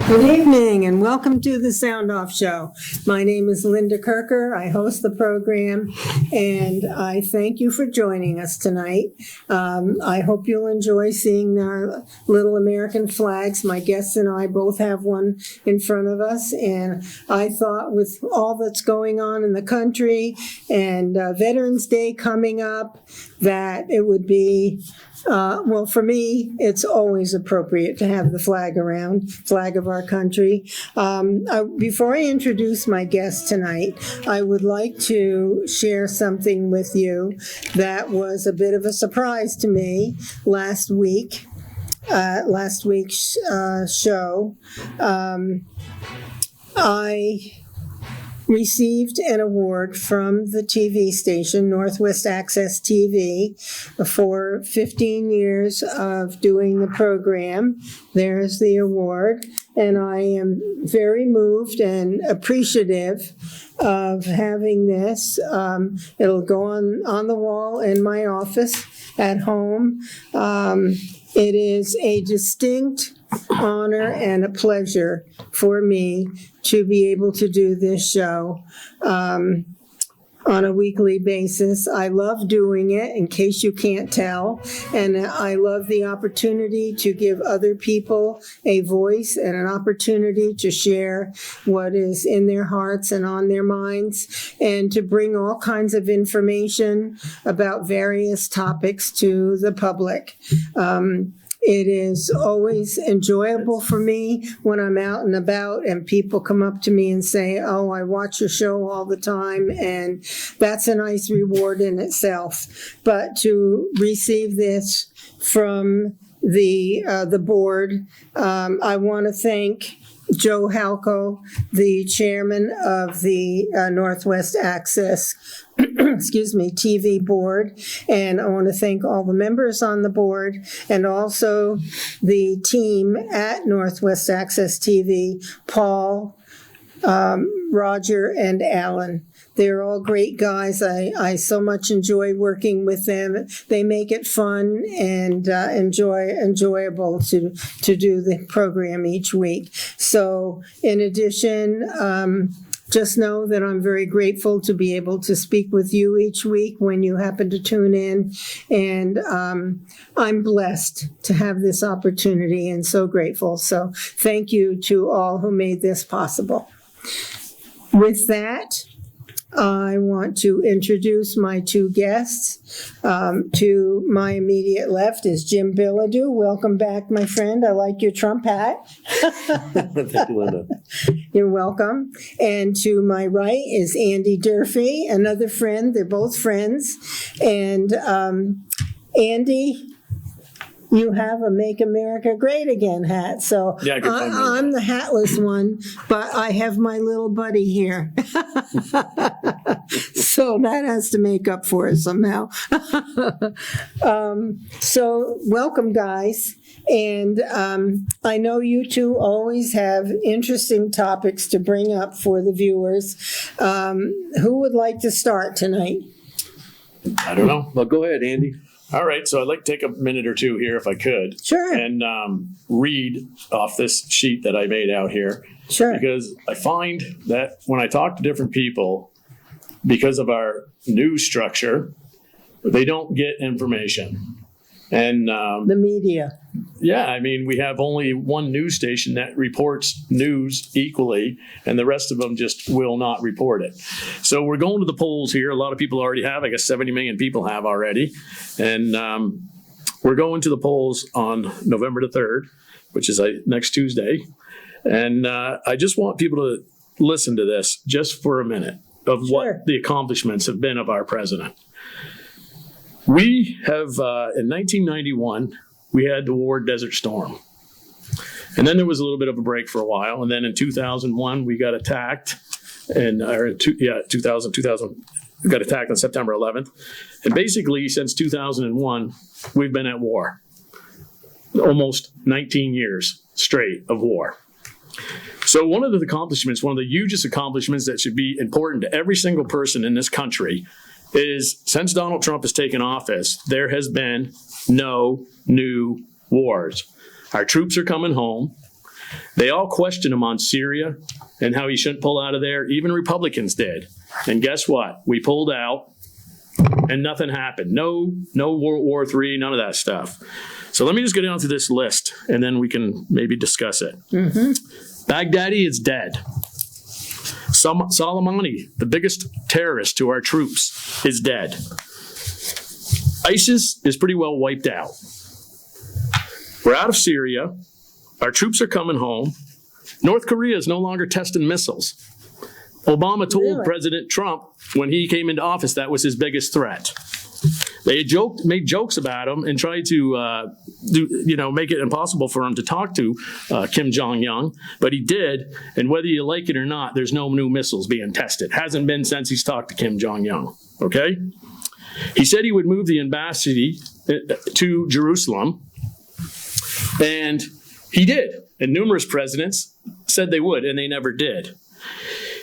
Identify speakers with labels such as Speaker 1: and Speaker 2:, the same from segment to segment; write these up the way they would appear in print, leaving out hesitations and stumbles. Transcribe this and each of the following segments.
Speaker 1: Good evening and welcome to the Sound Off Show. My name is Linda Kirker. I host the program and I thank you for joining us tonight. I hope you'll enjoy seeing our little American flags. My guests and I both have one in front of us, and I thought with all that's going on in the country and Veterans Day coming up that it would be well, for me, it's always appropriate to have the flag around, flag of our country. Before I introduce my guest tonight, I would like to share something with you that was a bit of a surprise to me last week's show. I received an award from the TV station, Northwest Access TV, for 15 years of doing the program. There's the award, and I am very moved and appreciative of having this. It'll go on the wall in my office at home. It is a distinct honor and a pleasure for me to be able to do this show on a weekly basis. I love doing it, in case you can't tell, and I love the opportunity to give other people a voice and an opportunity to share what is in their hearts and on their minds, and to bring all kinds of information about various topics to the public. It is always enjoyable for me when I'm out and about and people come up to me and say, "Oh, I watch your show all the time," and that's a nice reward in itself. But to receive this from the board, I want to thank Joe Halco, the chairman of the Northwest Access TV board, and I want to thank all the members on the board and also the team at Northwest Access TV, Paul, Roger, and Alan. They're all great guys. I so much enjoy working with them. They make it fun and enjoyable to do the program each week. So in addition, just know that I'm very grateful to be able to speak with you each week when you happen to tune in. And I'm blessed to have this opportunity and so grateful. So thank you to all who made this possible. With that, I want to introduce my two guests. To my immediate left is Jim Bilodeau. Welcome back, my friend. I like your Trump hat.
Speaker 2: Thank you, Linda.
Speaker 1: You're welcome. And to my right is Andy Durfee, another friend. They're both friends. And Andy, you have a Make America Great Again hat. So
Speaker 2: yeah,
Speaker 1: I'm the hatless one, but I have my little buddy here. So that has to make up for it somehow. So welcome, guys. And I know you two always have interesting topics to bring up for the viewers. Who would like to start tonight?
Speaker 2: I don't know.
Speaker 3: Well, go ahead, Andy.
Speaker 2: All right, so I'd like to take a minute or two here, if I could.
Speaker 1: Sure.
Speaker 2: And read off this sheet that I made out here.
Speaker 1: Sure.
Speaker 2: Because I find that when I talk to different people, because of our news structure, they don't get information. And
Speaker 1: the media.
Speaker 2: Yeah, I mean, we have only one news station that reports news equally, and the rest of them just will not report it. So we're going to the polls here. A lot of people already have. I guess 70 million people have already. And we're going to the polls on November the 3rd, which is next Tuesday. And I just want people to listen to this just for a minute of what the accomplishments have been of our president. We have, in 1991, we had the war Desert Storm. And then there was a little bit of a break for a while. And then in 2001, we got attacked. 2000, we got attacked on September 11th. And basically, since 2001, we've been at war. Almost 19 years straight of war. So one of the accomplishments, one of the hugest accomplishments that should be important to every single person in this country is since Donald Trump has taken office, there has been no new wars. Our troops are coming home. They all questioned him on Syria and how he shouldn't pull out of there. Even Republicans did. And guess what? We pulled out and nothing happened. No World War III, none of that stuff. So let me just get down through this list and then we can maybe discuss it. Baghdadi is dead. Soleimani, the biggest terrorist to our troops, is dead. ISIS is pretty well wiped out. We're out of Syria. Our troops are coming home. North Korea is no longer testing missiles. Obama told President Trump when he came into office that was his biggest threat. They made jokes about him and tried to make it impossible for him to talk to Kim Jong-un, but he did, and whether you like it or not, there's no new missiles being tested. Hasn't been since he's talked to Kim Jong-un, okay? He said he would move the embassy to Jerusalem, and he did, and numerous presidents said they would, and they never did.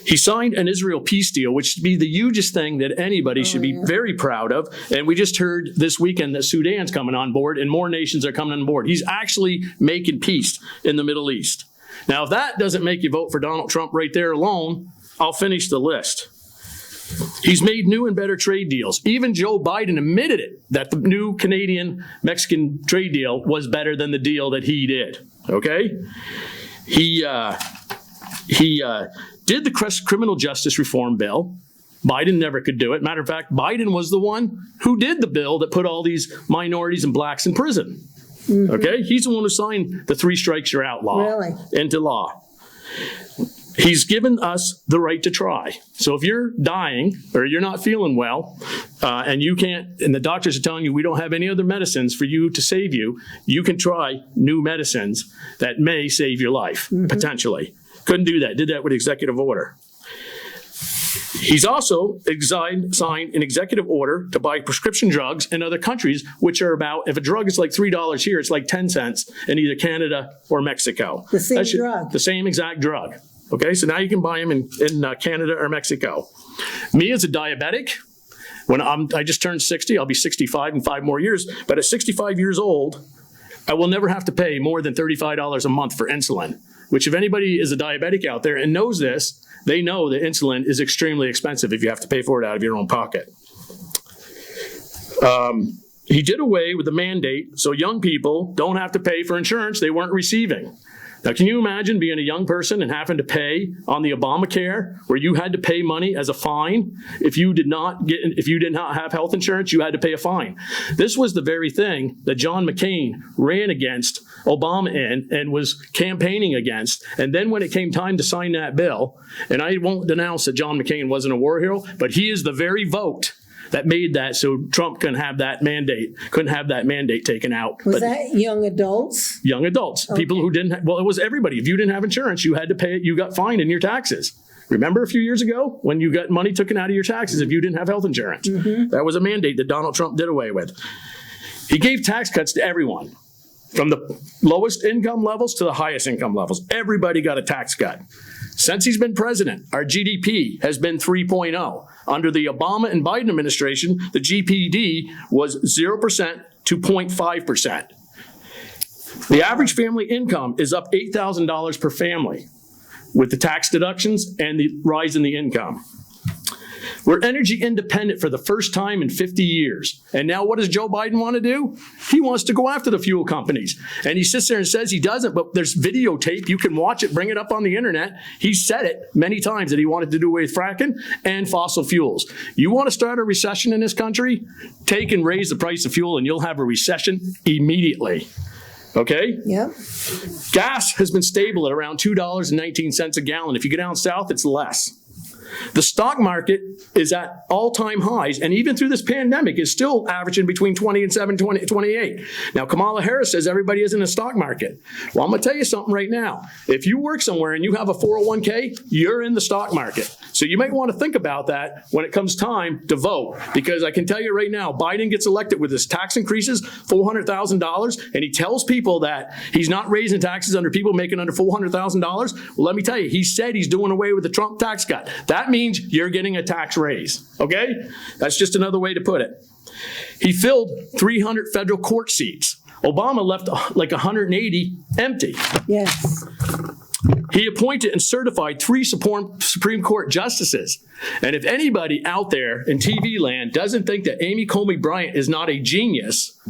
Speaker 2: He signed an Israel peace deal, which should be the hugest thing that anybody should be very proud of. And we just heard this weekend that Sudan's coming on board and more nations are coming on board. He's actually making peace in the Middle East. Now, if that doesn't make you vote for Donald Trump right there alone, I'll finish the list. He's made new and better trade deals. Even Joe Biden admitted it, that the new Canadian-Mexican trade deal was better than the deal that he did, okay? He did the criminal justice reform bill. Biden never could do it. Matter of fact, Biden was the one who did the bill that put all these minorities and blacks in prison. Okay? He's the one who signed the 3 strikes you're out law into law. He's given us the right to try. So if you're dying or you're not feeling well and you can't, and the doctors are telling you we don't have any other medicines for you to save you, you can try new medicines that may save your life, potentially. Couldn't do that. Did that with executive order. He's also signed an executive order to buy prescription drugs in other countries, which are about, if a drug is like $3 here, it's like 10 cents in either Canada or Mexico.
Speaker 1: The same drug.
Speaker 2: The same exact drug. Okay, so now you can buy them in Canada or Mexico. Me as a diabetic, when I just turned 60, I'll be 65 in 5 more years, but at 65 years old, I will never have to pay more than $35 a month for insulin. Which if anybody is a diabetic out there and knows this, they know that insulin is extremely expensive if you have to pay for it out of your own pocket. He did away with the mandate so young people don't have to pay for insurance they weren't receiving. Now, can you imagine being a young person and having to pay on the Obamacare, where you had to pay money as a fine? If you did not have health insurance, you had to pay a fine. This was the very thing that John McCain ran against Obama in and was campaigning against. And then when it came time to sign that bill, and I won't denounce that John McCain wasn't a war hero, but he is the very vote that made that so Trump couldn't have that mandate taken out.
Speaker 1: Was that young adults?
Speaker 2: Young adults. Okay. People who didn't, well, it was everybody. If you didn't have insurance, you had to pay it. You got fined in your taxes. Remember a few years ago when you got money taken out of your taxes if you didn't have health insurance? That was a mandate that Donald Trump did away with. He gave tax cuts to everyone, from the lowest income levels to the highest income levels. Everybody got a tax cut. Since he's been president, our GDP has been 3.0. Under the Obama and Biden administration, the GPD was 0% to 0.5%. The average family income is up $8,000 per family with the tax deductions and the rise in the income. We're energy independent for the first time in 50 years. And now what does Joe Biden want to do? He wants to go after the fuel companies. And he sits there and says he doesn't, but there's videotape. You can watch it, bring it up on the internet. He said it many times that he wanted to do away with fracking and fossil fuels. You want to start a recession in this country? Take and raise the price of fuel and you'll have a recession immediately. Okay?
Speaker 1: Yep.
Speaker 2: Gas has been stable at around $2.19 a gallon. If you go down south, it's less. The stock market is at all-time highs, and even through this pandemic, is still averaging between 20 and 28. Now, Kamala Harris says everybody is in the stock market. Well, I'm going to tell you something right now. If you work somewhere and you have a 401k, you're in the stock market. So you might want to think about that when it comes time to vote, because I can tell you right now, Biden gets elected with his tax increases, $400,000, and he tells people that he's not raising taxes under people making under $400,000. Well, let me tell you, he said he's doing away with the Trump tax cut. That means you're getting a tax raise, okay? That's just another way to put it. He filled 300 federal court seats. Obama left like 180 empty.
Speaker 1: Yes.
Speaker 2: He appointed and certified 3 Supreme Court justices. And if anybody out there in TV land doesn't think that Amy Coney Barrett is not a genius,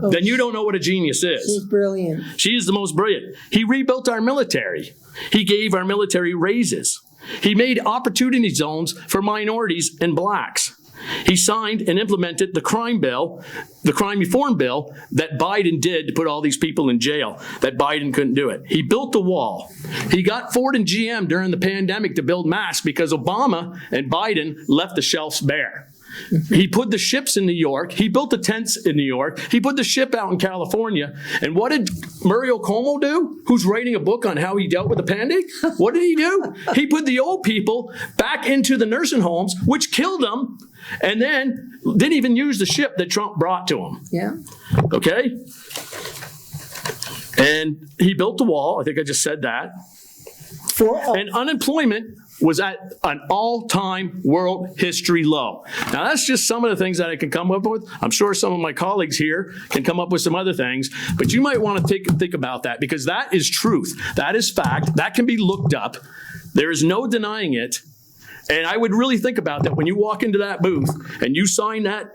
Speaker 2: then you don't know what a genius is.
Speaker 1: She's brilliant.
Speaker 2: She is the most brilliant. He rebuilt our military. He gave our military raises. He made opportunity zones for minorities and blacks. He signed and implemented the crime reform bill that Biden did to put all these people in jail, that Biden couldn't do it. He built the wall. He got Ford and GM during the pandemic to build masks because Obama and Biden left the shelves bare. He put the ships in New York. He built the tents in New York. He put the ship out in California. And what did Mario Cuomo do, who's writing a book on how he dealt with the pandemic? What did he do? He put the old people back into the nursing homes, which killed them, and then didn't even use the ship that Trump brought to him.
Speaker 1: Yeah.
Speaker 2: Okay? And he built the wall. I think I just said that. And unemployment was at an all-time world history low. Now, that's just some of the things that I can come up with. I'm sure some of my colleagues here can come up with some other things, but you might want to think about that, because that is truth. That is fact. That can be looked up. There is no denying it. And I would really think about that when you walk into that booth and you sign that,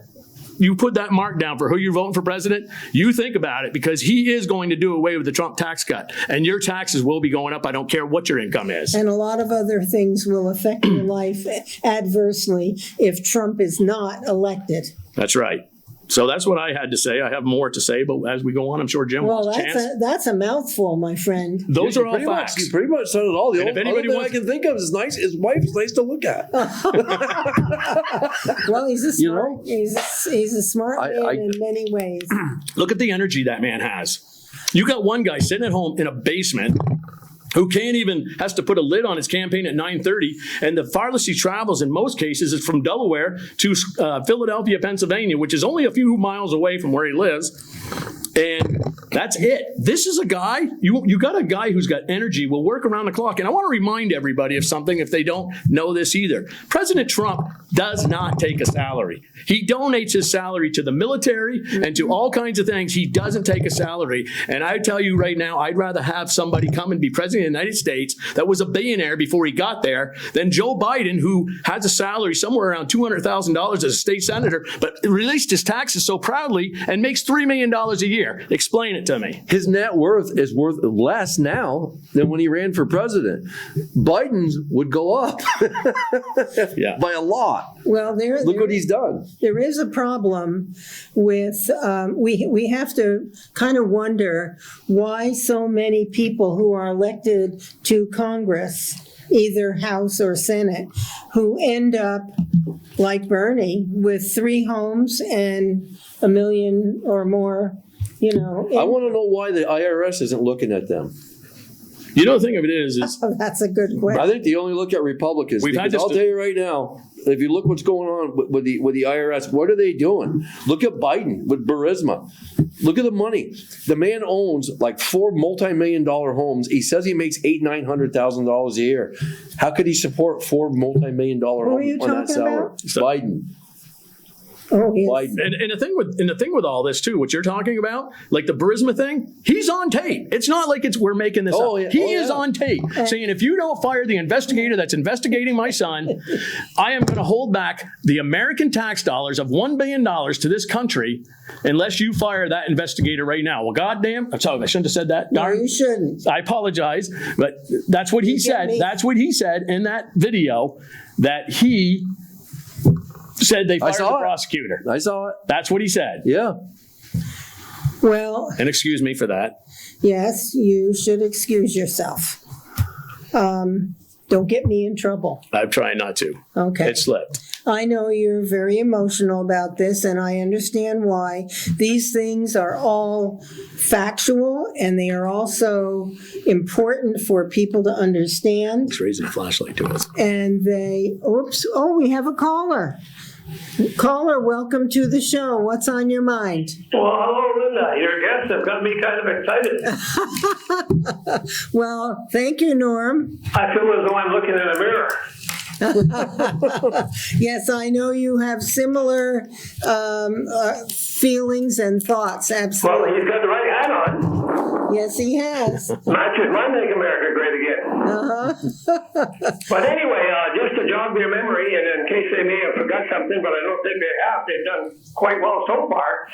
Speaker 2: you put that mark down for who you're voting for president, you think about it, because he is going to do away with the Trump tax cut. And your taxes will be going up. I don't care what your income is.
Speaker 1: And a lot of other things will affect your life adversely if Trump is not elected.
Speaker 2: That's right. So that's what I had to say. I have more to say, but as we go on, I'm sure Jim wants a chance.
Speaker 1: That's a mouthful, my friend.
Speaker 2: Those are all facts.
Speaker 3: You pretty much said it all. The only thing I can think of is nice. His wife is nice to look at.
Speaker 1: Well, he's a smart. He's a smart man in many ways.
Speaker 2: Look at the energy that man has. You got one guy sitting at home in a basement who has to put a lid on his campaign at 9:30, and the farthest he travels in most cases is from Delaware to Philadelphia, Pennsylvania, which is only a few miles away from where he lives. And that's it. This is a guy, you got a guy who's got energy, will work around the clock. And I want to remind everybody of something if they don't know this either. President Trump does not take a salary. He donates his salary to the military and to all kinds of things. He doesn't take a salary. And I tell you right now, I'd rather have somebody come and be president of the United States that was a billionaire before he got there than Joe Biden, who has a salary somewhere around $200,000 as a state senator, but released his taxes so proudly and makes $3 million a year. Explain it to me.
Speaker 3: His net worth is worth less now than when he ran for president. Biden's would go up by a lot.
Speaker 1: Well,
Speaker 3: look what he's done.
Speaker 1: There is a problem with, we have to kind of wonder why so many people who are elected to Congress, either House or Senate, who end up like Bernie with 3 homes and $1 million or more. I
Speaker 3: want to know why the IRS isn't looking at them.
Speaker 2: The thing of it is
Speaker 1: that's a good question.
Speaker 3: I think they only look at Republicans. I'll tell you right now, if you look what's going on with the IRS, what are they doing? Look at Biden with Burisma. Look at the money. The man owns like 4 multi-million-dollar homes. He says he makes $800,000 a year. How could he support 4 multi-million-dollar homes on that salary? Biden.
Speaker 1: Oh, yes.
Speaker 2: And the thing with all this too, what you're talking about, like the Burisma thing, he's on tape. It's not like we're making this up.
Speaker 3: Yeah.
Speaker 2: He is on tape saying, if you don't fire the investigator that's investigating my son, I am going to hold back the American tax dollars of $1 billion to this country unless you fire that investigator right now. Well, goddamn, I'm sorry, I shouldn't have said that.
Speaker 1: No, you shouldn't.
Speaker 2: I apologize, but that's what he said. That's what he said in that video, that he said they fired the prosecutor.
Speaker 3: I saw it.
Speaker 2: That's what he said.
Speaker 3: Yeah.
Speaker 1: Well.
Speaker 2: And excuse me for that.
Speaker 1: Yes, you should excuse yourself. Don't get me in trouble.
Speaker 2: I'm trying not to.
Speaker 1: Okay.
Speaker 2: It slipped.
Speaker 1: I know you're very emotional about this, and I understand why. These things are all factual, and they are also important for people to understand.
Speaker 2: He's raising a flashlight to us.
Speaker 1: And we have a caller. Caller, welcome to the show. What's on your mind?
Speaker 4: Well, hello, Linda. Your guests have got me kind of excited.
Speaker 1: Well, thank you, Norm.
Speaker 4: I feel as though I'm looking in a mirror.
Speaker 1: Yes, I know you have similar feelings and thoughts. Absolutely.
Speaker 4: Well, he's got the right hat on.
Speaker 1: Yes, he has.
Speaker 4: Matches my Make America Great Again. But anyway, just to jog their memory, and in case they may have forgot something, but I don't think they have, they've done quite well so far.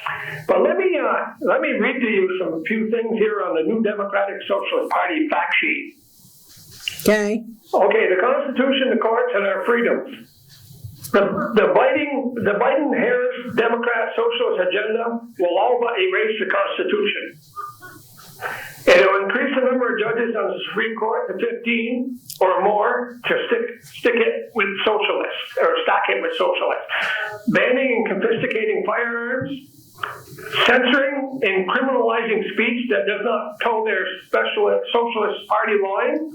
Speaker 4: But let me read to you some few things here on the new Democratic Socialist Party fact sheet.
Speaker 1: Okay.
Speaker 4: Okay, the Constitution, the courts, and our freedoms. The Biden-Harris Democrat Socialist agenda will all but erase the Constitution. It will increase the number of judges on the Supreme Court to 15 or more to stick it with socialists, or stack it with socialists. Banning and confiscating firearms, censoring and criminalizing speech that does not toe their socialist party line,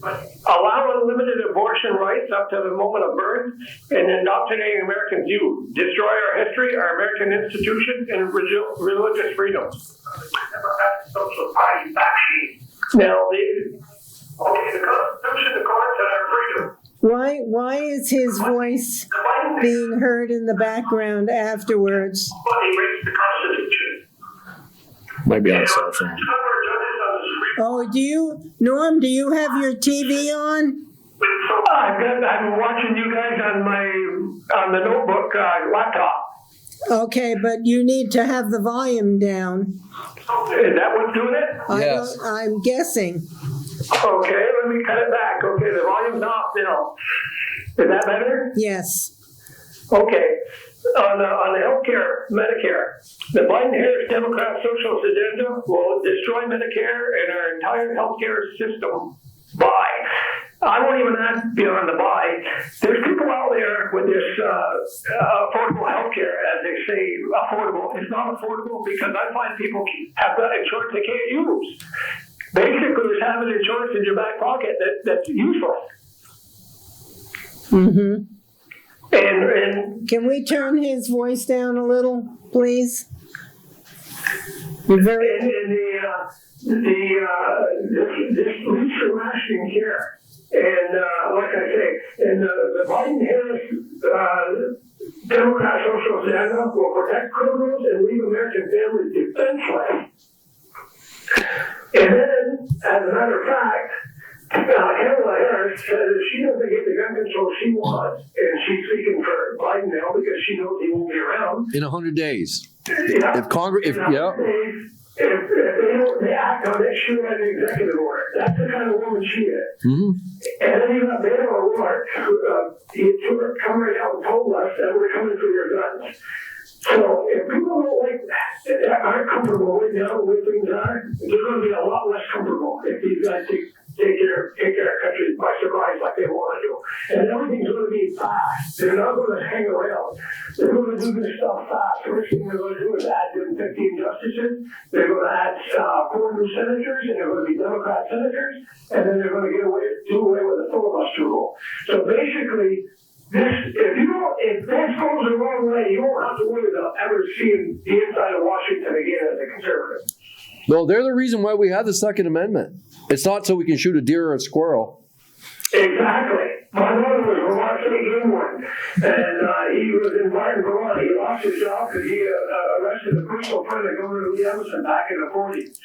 Speaker 4: allow unlimited abortion rights up to the moment of birth, and indoctrinating Americans' youth, destroy our history, our American institutions, and religious freedoms. Socialist Party fact sheet. Now, the Constitution, the courts, and our freedom.
Speaker 1: Why is his voice being heard in the background afterwards?
Speaker 4: Erase the Constitution.
Speaker 2: Might be on a cell phone.
Speaker 1: Oh, Norm, do you have your TV on?
Speaker 4: I've been watching you guys on the notebook laptop.
Speaker 1: Okay, but you need to have the volume down.
Speaker 4: Is that what's doing it?
Speaker 3: Yes.
Speaker 1: I'm guessing.
Speaker 4: Okay, let me cut it back. Okay, the volume's off now. Is that better?
Speaker 1: Yes.
Speaker 4: Okay. On the healthcare, Medicare, the Biden-Harris Democrat Socialist agenda will destroy Medicare and our entire healthcare system. I won't even add beyond the buy. There's people out there with this affordable healthcare, as they say, affordable. It's not affordable because I find people have got insurance they can't use. Basically, it's having insurance in your back pocket that's useless.
Speaker 1: Mm-hmm.
Speaker 4: And
Speaker 1: can we turn his voice down a little, please?
Speaker 4: This leads to rationing care. And like I say, and the Biden-Harris Democrat Socialist agenda will protect criminals and leave American families defenseless. And then, as a matter of fact, Kamala Harris says if she doesn't get the gun control she wants, and she's speaking for Biden now because she knows he won't be around.
Speaker 3: In 100 days.
Speaker 4: Yeah.
Speaker 3: If Congress,
Speaker 4: If they act on it, she'll have an executive order. That's the kind of woman she is.
Speaker 3: Mm-hmm.
Speaker 4: And then you got Beto O'Rourke, he come right out and told us that we're coming for your guns. So if people aren't comfortable right now the way things are, they're going to be a lot less comfortable if these guys take care of our country by surprise like they want to do. And everything's going to be fast. They're not going to hang around. They're going to do this stuff fast. First thing they're going to do is add 15 justices. They're going to add 4 new senators, and they're going to be Democrat senators, and then they're going to do away with the filibuster rule. So basically, if this goes the wrong way, you won't have to worry about ever seeing the inside of Washington again as a conservative.
Speaker 3: No, they're the reason why we have the Second Amendment. It's not so we can shoot a deer or a squirrel.
Speaker 4: Exactly. My brother was a Vermont State game warden, and he was in Martin, Vermont. He lost his job because he arrested a personal friend of Governor Lee Emerson back in the 40s.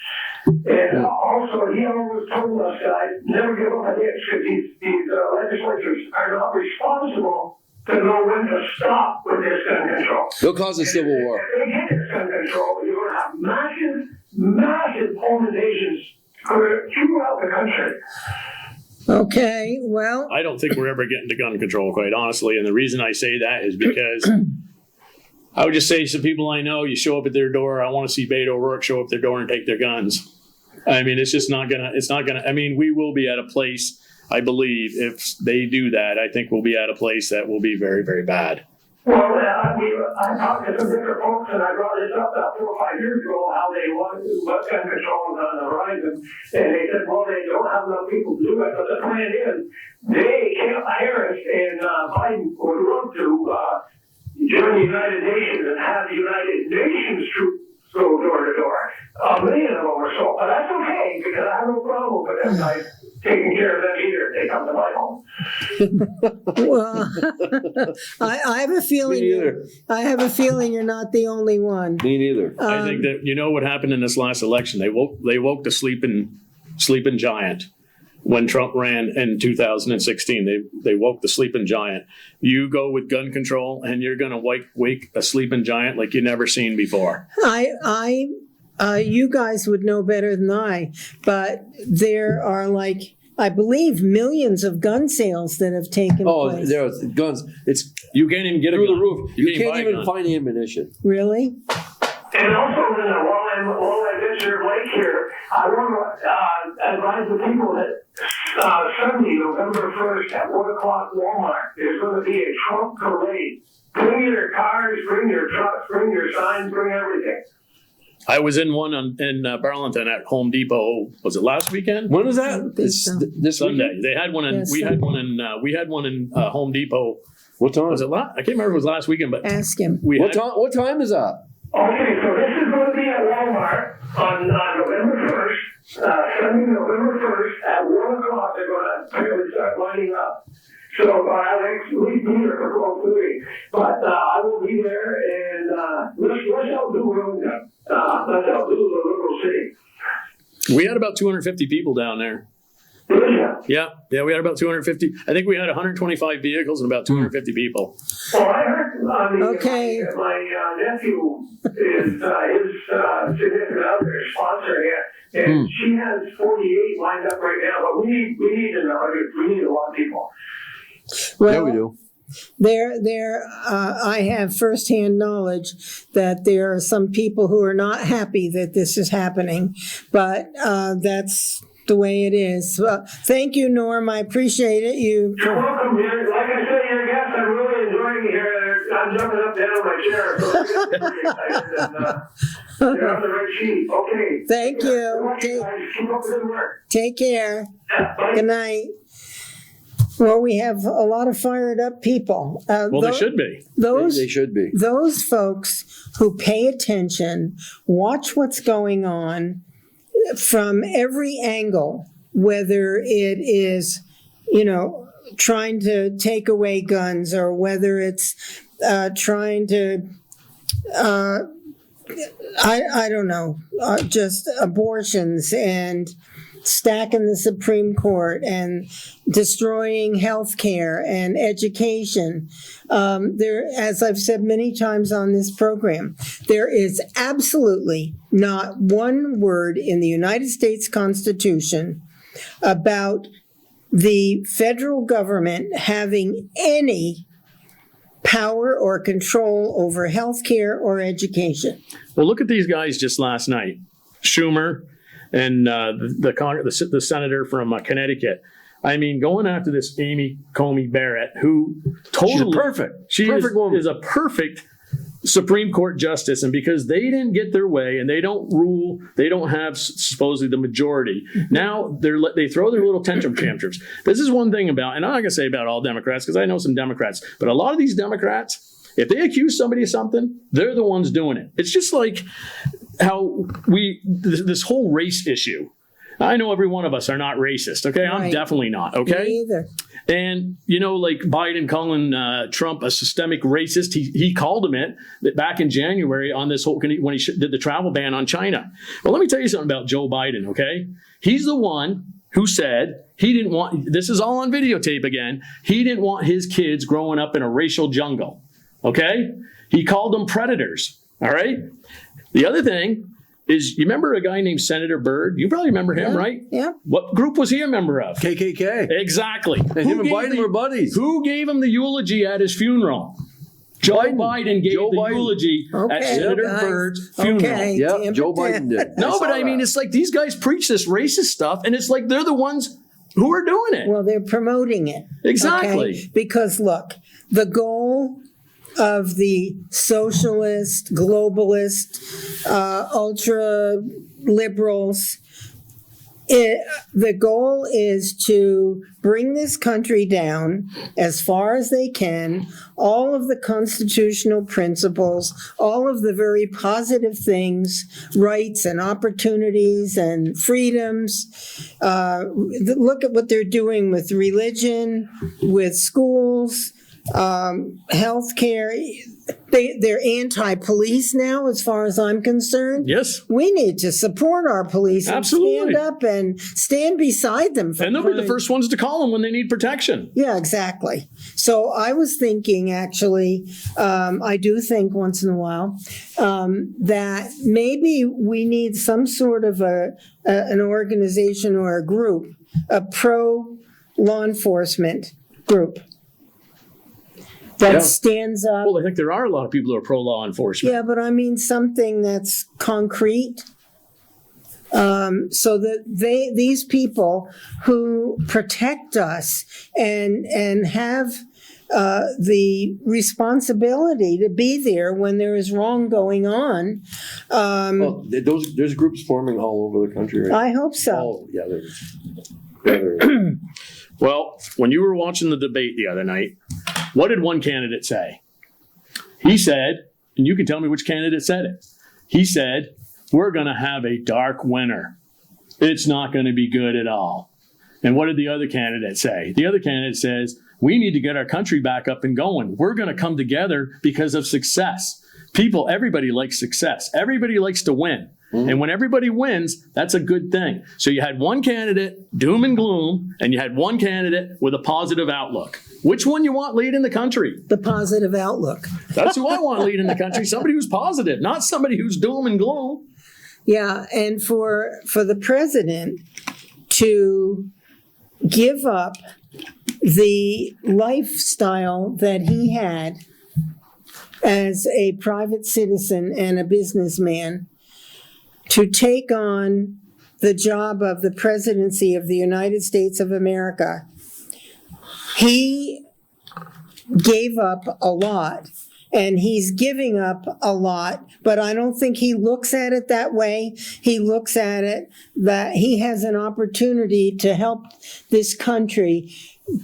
Speaker 4: And also, he always told us guys, never give up an inch because these legislators are not responsible to know when to stop with this gun control.
Speaker 3: They'll cause a civil war.
Speaker 4: If they get this gun control, you're going to have massive organizations throughout the country.
Speaker 1: Okay, well.
Speaker 2: I don't think we're ever getting to gun control, quite honestly. And the reason I say that is because I would just say to people I know, you show up at their door, I want to see Beto O'Rourke show up at their door and take their guns. I mean, it's just not gonna, I mean, we will be at a place, I believe, if they do that, I think we'll be at a place that will be very, very bad.
Speaker 4: Well, I talked to some different folks, and I brought this up about 4 or 5 years ago, how they want gun control on the horizon. And they said, well, they don't have enough people to do it. But the plan is, Harris and Biden would love to join the United Nations and have the United Nations troops go door to door. A million of them or so. But that's okay, because I have no problem with them guys taking care of them either if they come to my home.
Speaker 1: Well, I have a feeling.
Speaker 3: Me neither.
Speaker 1: I have a feeling you're not the only one.
Speaker 3: Me neither.
Speaker 2: I think that, you know what happened in this last election? They woke the sleeping giant. when Trump ran in 2016. They woke the sleeping giant. You go with gun control and you're going to wake a sleeping giant like you've never seen before.
Speaker 1: You guys would know better than I, but there are I believe millions of gun sales that have taken place.
Speaker 3: Oh, there's guns. It's
Speaker 2: you can't even get
Speaker 3: through
Speaker 2: a gun.
Speaker 3: the roof. You can't
Speaker 2: buy a
Speaker 3: even
Speaker 2: gun.
Speaker 3: find ammunition.
Speaker 1: Really?
Speaker 4: And also, while I visit Lake here, I want to advise the people that Sunday, November 1st at 1 o'clock Walmart, there's going to be a Trump parade. Bring your cars, bring your trucks, bring your signs, bring everything.
Speaker 2: I was in one in Burlington at Home Depot. Was it last weekend?
Speaker 3: When is that? This
Speaker 2: Sunday.
Speaker 3: weekend?
Speaker 2: They had one in.
Speaker 1: Yes,
Speaker 2: we had one in Home Depot.
Speaker 3: What time?
Speaker 2: Was it last? I can't remember if it was last weekend, but
Speaker 1: Ask him.
Speaker 3: What time is that?
Speaker 4: Okay, so this is going to be at Walmart on November 1st, Sunday, November 1st at 1 o'clock. They're going to apparently start lining up. So I'll actually be there for 12:30. But I will be there, and let's outdo Wilmington. Let's outdo the local city.
Speaker 2: we had about 250 people down there. Yeah, we had about 250. I think we had 125 vehicles and about 250 people.
Speaker 4: Well, I heard
Speaker 1: Okay.
Speaker 4: my nephew is his significant other is sponsoring it, and she has 48 lined up right now. But we need a lot of people.
Speaker 1: Well,
Speaker 3: Yeah, we do.
Speaker 1: I have firsthand knowledge that there are some people who are not happy that this is happening, but that's the way it is. Thank you, Norm. I appreciate it.
Speaker 4: You're welcome, dear. Like I said, your guest, I'm really enjoying it here. I'm jumping up and down in my chair. So I'm pretty excited. And, you're on the right sheet. Okay.
Speaker 1: Thank you.
Speaker 4: Keep up the good work.
Speaker 1: Take care.
Speaker 4: Yeah, bye.
Speaker 1: Good night. Well, we have a lot of fired up people.
Speaker 2: Well, they should be.
Speaker 3: They should be.
Speaker 1: Those folks who pay attention, watch what's going on from every angle, whether it is, trying to take away guns or whether it's trying to, I don't know, just abortions and stacking the Supreme Court and destroying health care and education. As I've said many times on this program, there is absolutely not one word in the United States Constitution about the federal government having any power or control over health care or education.
Speaker 2: Well, look at these guys just last night. Schumer and the senator from Connecticut. I mean, going after this Coney Barrett, who totally
Speaker 3: She's perfect woman.
Speaker 2: Is a perfect Supreme Court justice, and because they didn't get their way and they don't rule, they don't have supposedly the majority. Now they throw their little tantrums. This is one thing about, and I'm not gonna say about all Democrats because I know some Democrats, but a lot of these Democrats, if they accuse somebody of something, they're the ones doing it. It's just like how this whole race issue. I know every one of us are not racist, okay?
Speaker 1: Right.
Speaker 2: I'm definitely not, okay?
Speaker 1: Me either.
Speaker 2: And, like Biden calling Trump a systemic racist, he called him it back in January on this whole, when he did the travel ban on China. Well, let me tell you something about Joe Biden, okay? He's the one who said he didn't want, this is all on videotape again, he didn't want his kids growing up in a racial jungle, okay? He called them predators, all right? The other thing is, you remember a guy named Senator Byrd? You probably remember him, right?
Speaker 1: Yeah.
Speaker 2: What group was he a member of?
Speaker 3: KKK.
Speaker 2: Exactly.
Speaker 3: And him and Biden were buddies.
Speaker 2: Who gave him the eulogy at his funeral? Joe Biden gave the eulogy at Senator Byrd's funeral.
Speaker 1: Okay.
Speaker 3: Yeah, Joe Biden did.
Speaker 2: No, but I mean, it's like these guys preach this racist stuff, and it's like they're the ones who are doing it.
Speaker 1: Well, they're promoting it.
Speaker 2: Exactly.
Speaker 1: Okay? Because look, the goal of the socialist, globalist, ultra liberals, the goal is to bring this country down as far as they can, all of the constitutional principles, all of the very positive things, rights and opportunities and freedoms. Look at what they're doing with religion, with schools, healthcare. They're anti-police now, as far as I'm concerned.
Speaker 2: Yes.
Speaker 1: We need to support our police
Speaker 2: Absolutely.
Speaker 1: and stand up and stand beside them.
Speaker 2: And they'll be the first ones to call them when they need protection.
Speaker 1: Yeah, exactly. So I was thinking, actually, I do think once in a while that maybe we need some sort of an organization or a group, a pro-law enforcement group that stands up.
Speaker 2: Well, I think there are a lot of people who are pro-law enforcement.
Speaker 1: Yeah, but I mean something that's concrete. So that these people who protect us and have the responsibility to be there when there is wrong going on.
Speaker 3: Well, there's groups forming all over the country, right?
Speaker 1: I hope so.
Speaker 3: Oh, yeah, there is.
Speaker 2: Well, when you were watching the debate the other night, what did one candidate say? He said, and you can tell me which candidate said it. He said, we're going to have a dark winter. It's not going to be good at all. And what did the other candidate say? The other candidate says, we need to get our country back up and going. We're going to come together because of success. Everybody likes success. Everybody likes to win. Mm-hmm. And when everybody wins, that's a good thing. So you had one candidate, doom and gloom, and you had one candidate with a positive outlook. Which one you want leading the country?
Speaker 1: The positive outlook.
Speaker 2: That's who I want leading the country. Somebody who's positive, not somebody who's doom and gloom.
Speaker 1: Yeah, and for the president to give up the lifestyle that he had as a private citizen and a businessman, to take on the job of the presidency of the United States of America, he gave up a lot. And he's giving up a lot, but I don't think he looks at it that way. He looks at it that he has an opportunity to help this country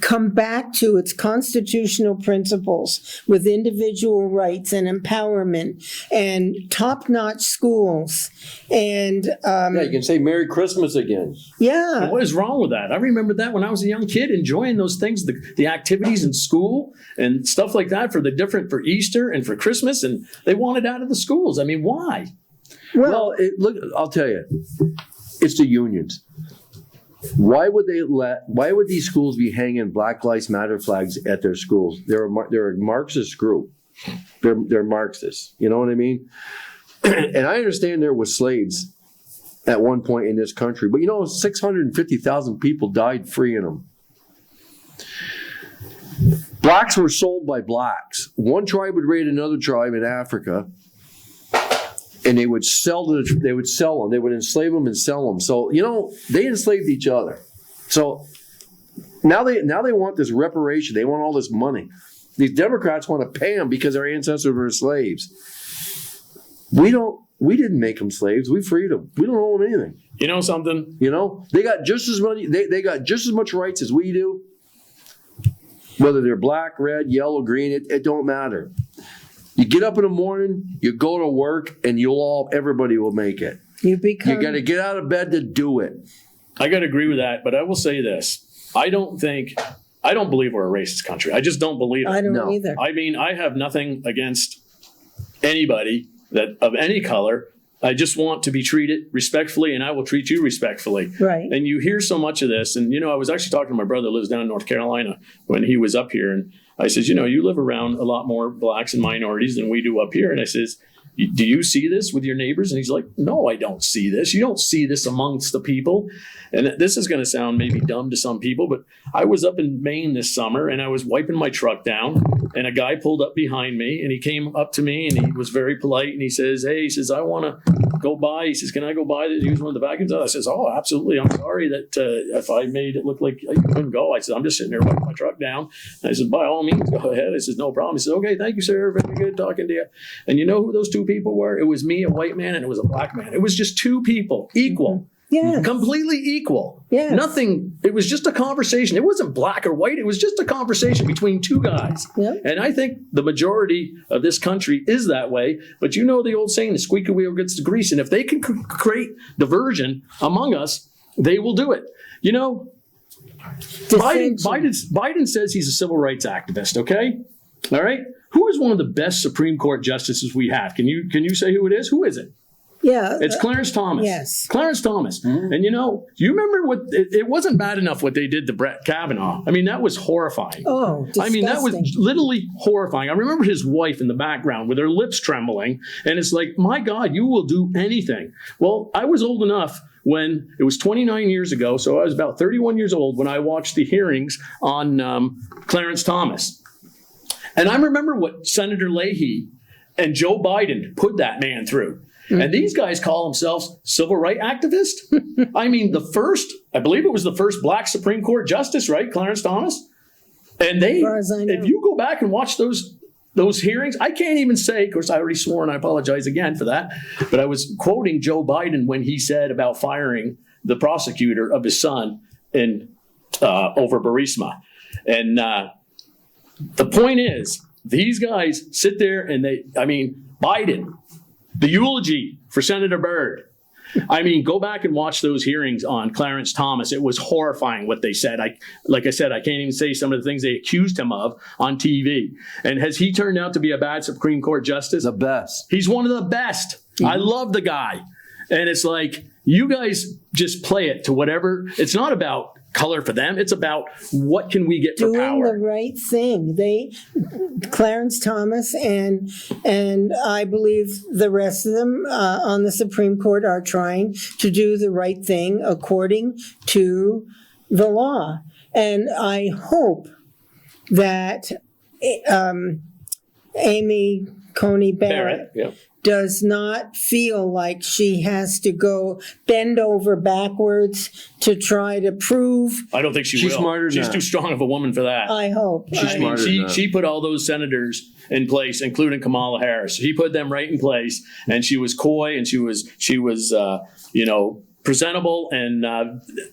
Speaker 1: come back to its constitutional principles with individual rights and empowerment and top-notch schools. And
Speaker 3: yeah, you can say Merry Christmas again.
Speaker 1: Yeah.
Speaker 2: And what is wrong with that? I remember that when I was a young kid, enjoying those things, the activities in school and stuff like that for Easter and for Christmas, and they want it out of the schools. I mean, why?
Speaker 3: Well, look, I'll tell you, it's the unions. Why would these schools be hanging Black Lives Matter flags at their schools? They're a Marxist group. They're Marxists. You know what I mean? And I understand there was slaves at one point in this country, but 650,000 people died freeing them. Blacks were sold by blacks. One tribe would raid another tribe in Africa, and they would sell them. They would enslave them and sell them. So they enslaved each other. So now they want this reparation. They want all this money. These Democrats want to pay them because our ancestors were slaves. We didn't make them slaves. We freed them. We don't owe them anything.
Speaker 2: You know something?
Speaker 3: They got just as many. They got just as much rights as we do. Whether they're black, red, yellow, green, it don't matter. You get up in the morning, you go to work, and everybody will make it. You got to get out of bed to do it.
Speaker 2: I got to agree with that, but I will say this. I don't believe we're a racist country. I just don't believe it.
Speaker 1: I don't either.
Speaker 2: I mean, I have nothing against anybody that of any color. I just want to be treated respectfully, and I will treat you respectfully.
Speaker 1: Right.
Speaker 2: And you hear so much of this. And, I was actually talking to my brother who lives down in North Carolina when he was up here. And I says, you live around a lot more blacks and minorities than we do up here. And I says, do you see this with your neighbors? And he's like, no, I don't see this. You don't see this amongst the people. And this is going to sound maybe dumb to some people, but I was up in Maine this summer and I was wiping my truck down and a guy pulled up behind me and he came up to me and he was very polite and he says, hey, I want to go by. He says, can I go by to use one of the vacuums? I says, oh, absolutely. I'm sorry that if I made it look like you couldn't go. I said, I'm just sitting there wiping my truck down. And I said, by all means, go ahead. I said, no problem. He said, okay, thank you, sir. Very good talking to you. And you know who those two people were? It was me, a white man, and it was a black man. It was just two people, equal.
Speaker 1: Yeah.
Speaker 2: Completely equal.
Speaker 1: Yeah.
Speaker 2: Nothing. It was just a conversation. It wasn't black or white. It was just a conversation between two guys.
Speaker 1: Yep.
Speaker 2: And I think the majority of this country is that way. But the old saying, the squeaky wheel gets the grease. And if they can create diversion among us, they will do it. Biden says he's a civil rights activist, okay? All right. Who is one of the best Supreme Court justices we have? Can you say who it is? Who is it?
Speaker 1: Yeah.
Speaker 2: It's Clarence Thomas.
Speaker 1: Yes.
Speaker 2: Clarence Thomas. Mm-hmm. And you remember what, it wasn't bad enough what they did to Brett Kavanaugh. I mean, that was horrifying.
Speaker 1: Oh, disgusting.
Speaker 2: I mean, that was literally horrifying. I remember his wife in the background with her lips trembling. And it's like, my God, you will do anything. Well, I was old enough when it was 29 years ago. So I was about 31 years old when I watched the hearings on Clarence Thomas. And I remember what Senator Leahy and Joe Biden put that man through. Mm-hmm. And these guys call themselves civil rights activists. I mean, I believe it was the first black Supreme Court justice, right? Clarence Thomas. And if you go back and watch those hearings, I can't even say, of course, I already swore and I apologize again for that. But I was quoting Joe Biden when he said about firing the prosecutor of his son over Burisma. And the point is, these guys sit there and Biden, the eulogy for Senator Byrd. I mean, go back and watch those hearings on Clarence Thomas. It was horrifying what they said. Like I said, I can't even say some of the things they accused him of on TV. And has he turned out to be a bad Supreme Court justice?
Speaker 3: The best.
Speaker 2: He's one of the best. Mm-hmm. I love the guy. And it's like, you guys just play it to whatever. It's not about color for them. It's about what can we get for power.
Speaker 1: Doing the right thing. Clarence Thomas and I believe the rest of them on the Supreme Court are trying to do the right thing according to the law. And I hope that Amy Coney Barrett does not feel like she has to go bend over backwards to try to prove.
Speaker 2: I don't think she's will. Smarter She's too strong of a woman for that.
Speaker 1: I hope.
Speaker 2: She put all those senators in place, including Kamala Harris. He put them right in place, and she was coy, and she was presentable and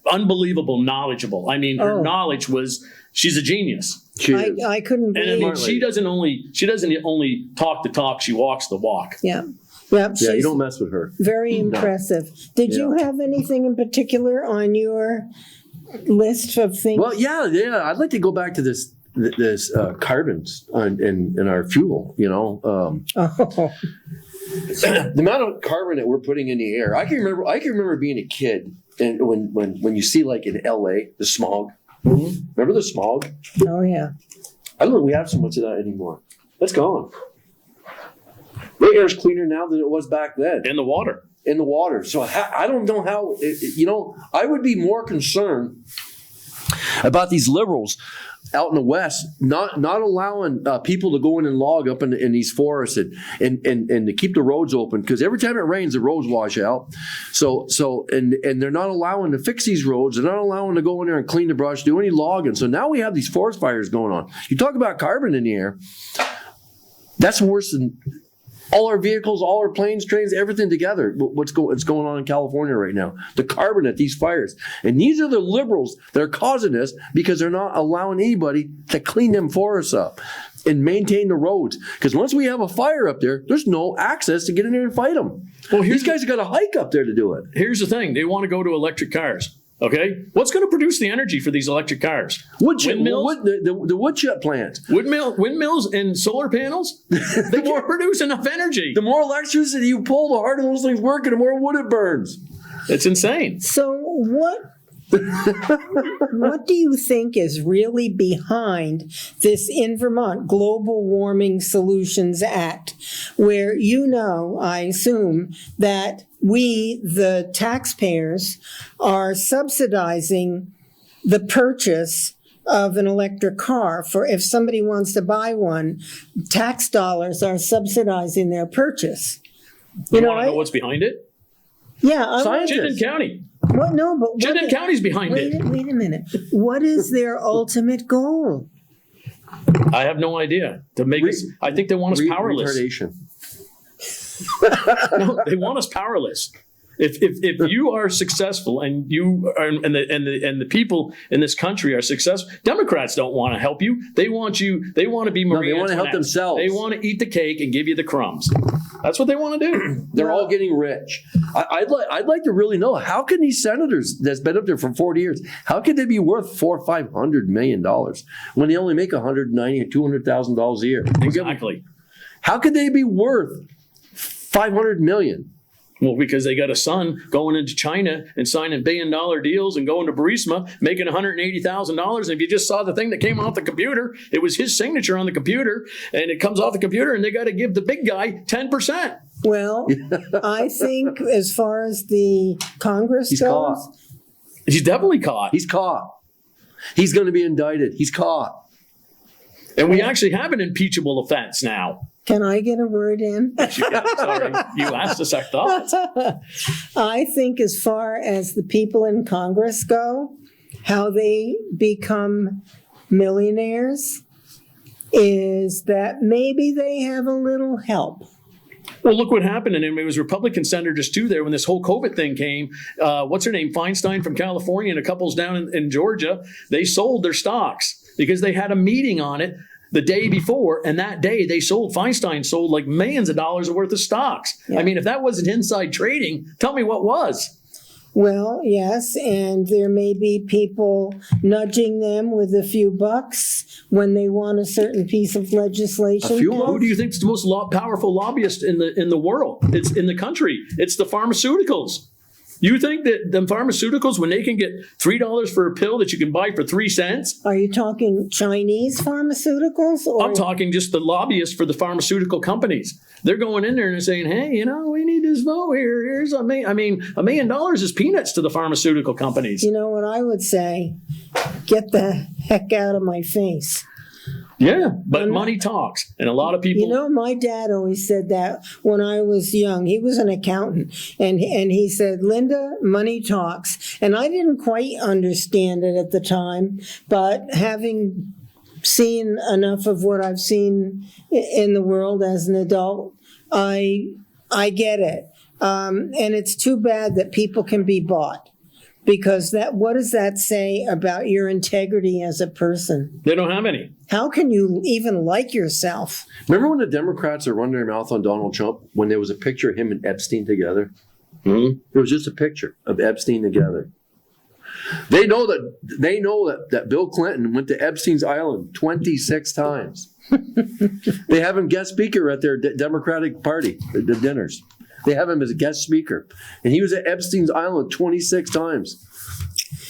Speaker 2: unbelievable knowledgeable. I mean, her knowledge was. She's a genius.
Speaker 1: I couldn't believe.
Speaker 2: And she doesn't only talk the talk; she walks the walk.
Speaker 1: Yeah. Yep,
Speaker 3: yeah, you don't mess with her.
Speaker 1: Very impressive. Did you have anything in particular on your list of things?
Speaker 3: Well, yeah. I'd like to go back to this carbons in our fuel. The amount of carbon that we're putting in the air. I can remember being a kid, and when you see like in LA the smog. Mm-hmm. Remember the smog?
Speaker 1: Oh yeah.
Speaker 3: I don't think we have so much of that anymore. That's gone. The air is cleaner now than it was back then.
Speaker 2: In the water. So I don't know how. I would be more concerned about these liberals out in the West not allowing people to go in and log up in these forests and to keep the roads open, because every time it rains the roads wash out. So they're not allowing to fix these roads. They're not allowing to go in there and clean the brush, do any logging. So now we have these forest fires going on. You talk about carbon in the air. That's worse than all our vehicles, all our planes, trains, everything together. What's going on in California right now? The carbon at these fires. And these are the liberals that are causing this because they're not allowing anybody to clean them forests up and maintain the roads. Because once we have a fire up there, there's no access to get in there and fight them. Well, these guys have got to hike up there to do it. Here's the thing. They want to go to electric cars. Okay, what's going to produce the energy for these electric cars?
Speaker 3: Windmills, the wood chip plants,
Speaker 2: windmills, and solar panels. They can't produce enough energy.
Speaker 3: The more electricity you pull, the harder those things work, and the more wood it burns.
Speaker 2: It's insane.
Speaker 1: So what do you think is really behind this in Vermont Global Warming Solutions Act, where I assume that we, the taxpayers, are subsidizing the purchase of an electric car? For if somebody wants to buy one, tax dollars are subsidizing their purchase.
Speaker 2: You want to know what's behind it?
Speaker 1: Yeah.
Speaker 2: Chittenden County.
Speaker 1: What? No, but
Speaker 2: Chittenden County's behind it.
Speaker 1: Wait a minute. What is their ultimate goal?
Speaker 2: I have no idea. I think they want us powerless.
Speaker 3: Retardation.
Speaker 2: No, they want us powerless. If you are successful and you are, and the people in this country are successful, Democrats don't want to help you. They want you. They want to be Maria.
Speaker 3: They want to help themselves.
Speaker 2: They want to eat the cake and give you the crumbs. That's what they want to do.
Speaker 3: They're all getting rich. I'd like to really know, how can these senators that's been up there for 40 years, how could they be worth $400 or $500 million when they only make $190,000 or $200,000 a year?
Speaker 2: Exactly.
Speaker 3: How could they be worth $500 million?
Speaker 2: Well, because they got a son going into China and signing $1 billion deals and going to Burisma, making $180,000. And if you just saw the thing that came off the computer, it was his signature on the computer, and it comes off the computer, and they got to give the big guy 10%.
Speaker 1: Well, I think as far as the Congress
Speaker 3: He's
Speaker 1: goes,
Speaker 3: caught.
Speaker 2: He's definitely caught.
Speaker 3: He's caught. He's going to be indicted. He's caught.
Speaker 2: And we actually have an impeachable offense now.
Speaker 1: can I get a word in?
Speaker 2: Sorry, you asked us our thoughts.
Speaker 1: I think as far as the people in Congress go, how they become millionaires is that maybe they have a little help.
Speaker 2: Well, look what happened. And it was Republican senators, too, there when this whole COVID thing came. What's her name? Feinstein from California and a couple's down in Georgia. They sold their stocks because they had a meeting on it the day before. And that day they sold, Feinstein sold like millions of dollars worth of stocks. Yeah. I mean, if that wasn't inside trading, tell me what was.
Speaker 1: Well, yes, and there may be people nudging them with a few bucks when they want a certain piece of legislation.
Speaker 2: Who do you think is the most powerful lobbyist in the world? It's in the country. It's the pharmaceuticals. You think that the pharmaceuticals, when they can get $3 for a pill that you can buy for 3 cents?
Speaker 1: Are you talking Chinese pharmaceuticals? Or
Speaker 2: I'm talking just the lobbyists for the pharmaceutical companies. They're going in there and they're saying, hey, we need this vote here. Here's $1 million is peanuts to the pharmaceutical companies.
Speaker 1: You know what I would say? Get the heck out of my face.
Speaker 2: Yeah, but money talks. And a lot of people...
Speaker 1: You know, my dad always said that when I was young. He was an accountant. And he said, Linda, money talks. And I didn't quite understand it at the time. But having seen enough of what I've seen in the world as an adult, I get it. And it's too bad that people can be bought. Because what does that say about your integrity as a person?
Speaker 2: They don't have any.
Speaker 1: How can you even like yourself?
Speaker 3: Remember when the Democrats are running their mouth on Donald Trump when there was a picture of him and Epstein together? Mm-hmm. There was just a picture of Epstein together. They know that Bill Clinton went to Epstein's island 26 times. They have him guest speaker at their Democratic Party, the dinners. They have him as a guest speaker. And he was at Epstein's island 26 times.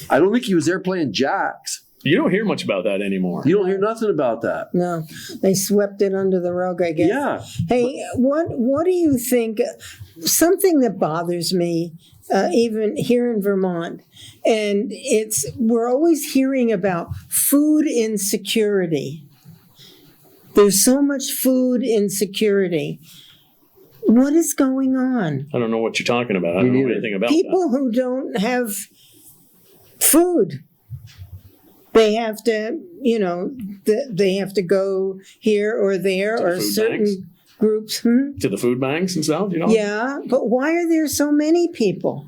Speaker 3: I don't think he was there playing jacks.
Speaker 2: You don't hear much about that anymore.
Speaker 3: You don't hear nothing about that.
Speaker 1: No, they swept it under the rug, I guess.
Speaker 3: Yeah.
Speaker 1: Hey, what do you think? Something that bothers me, even here in Vermont, and we're always hearing about food insecurity. There's so much food insecurity. What is going on?
Speaker 2: I don't know what you're talking about. I don't know anything about
Speaker 1: people who don't have food. They have to, they have to go here or there, or certain banks? Groups.
Speaker 2: To the food banks and stuff,
Speaker 1: Yeah, but why are there so many people?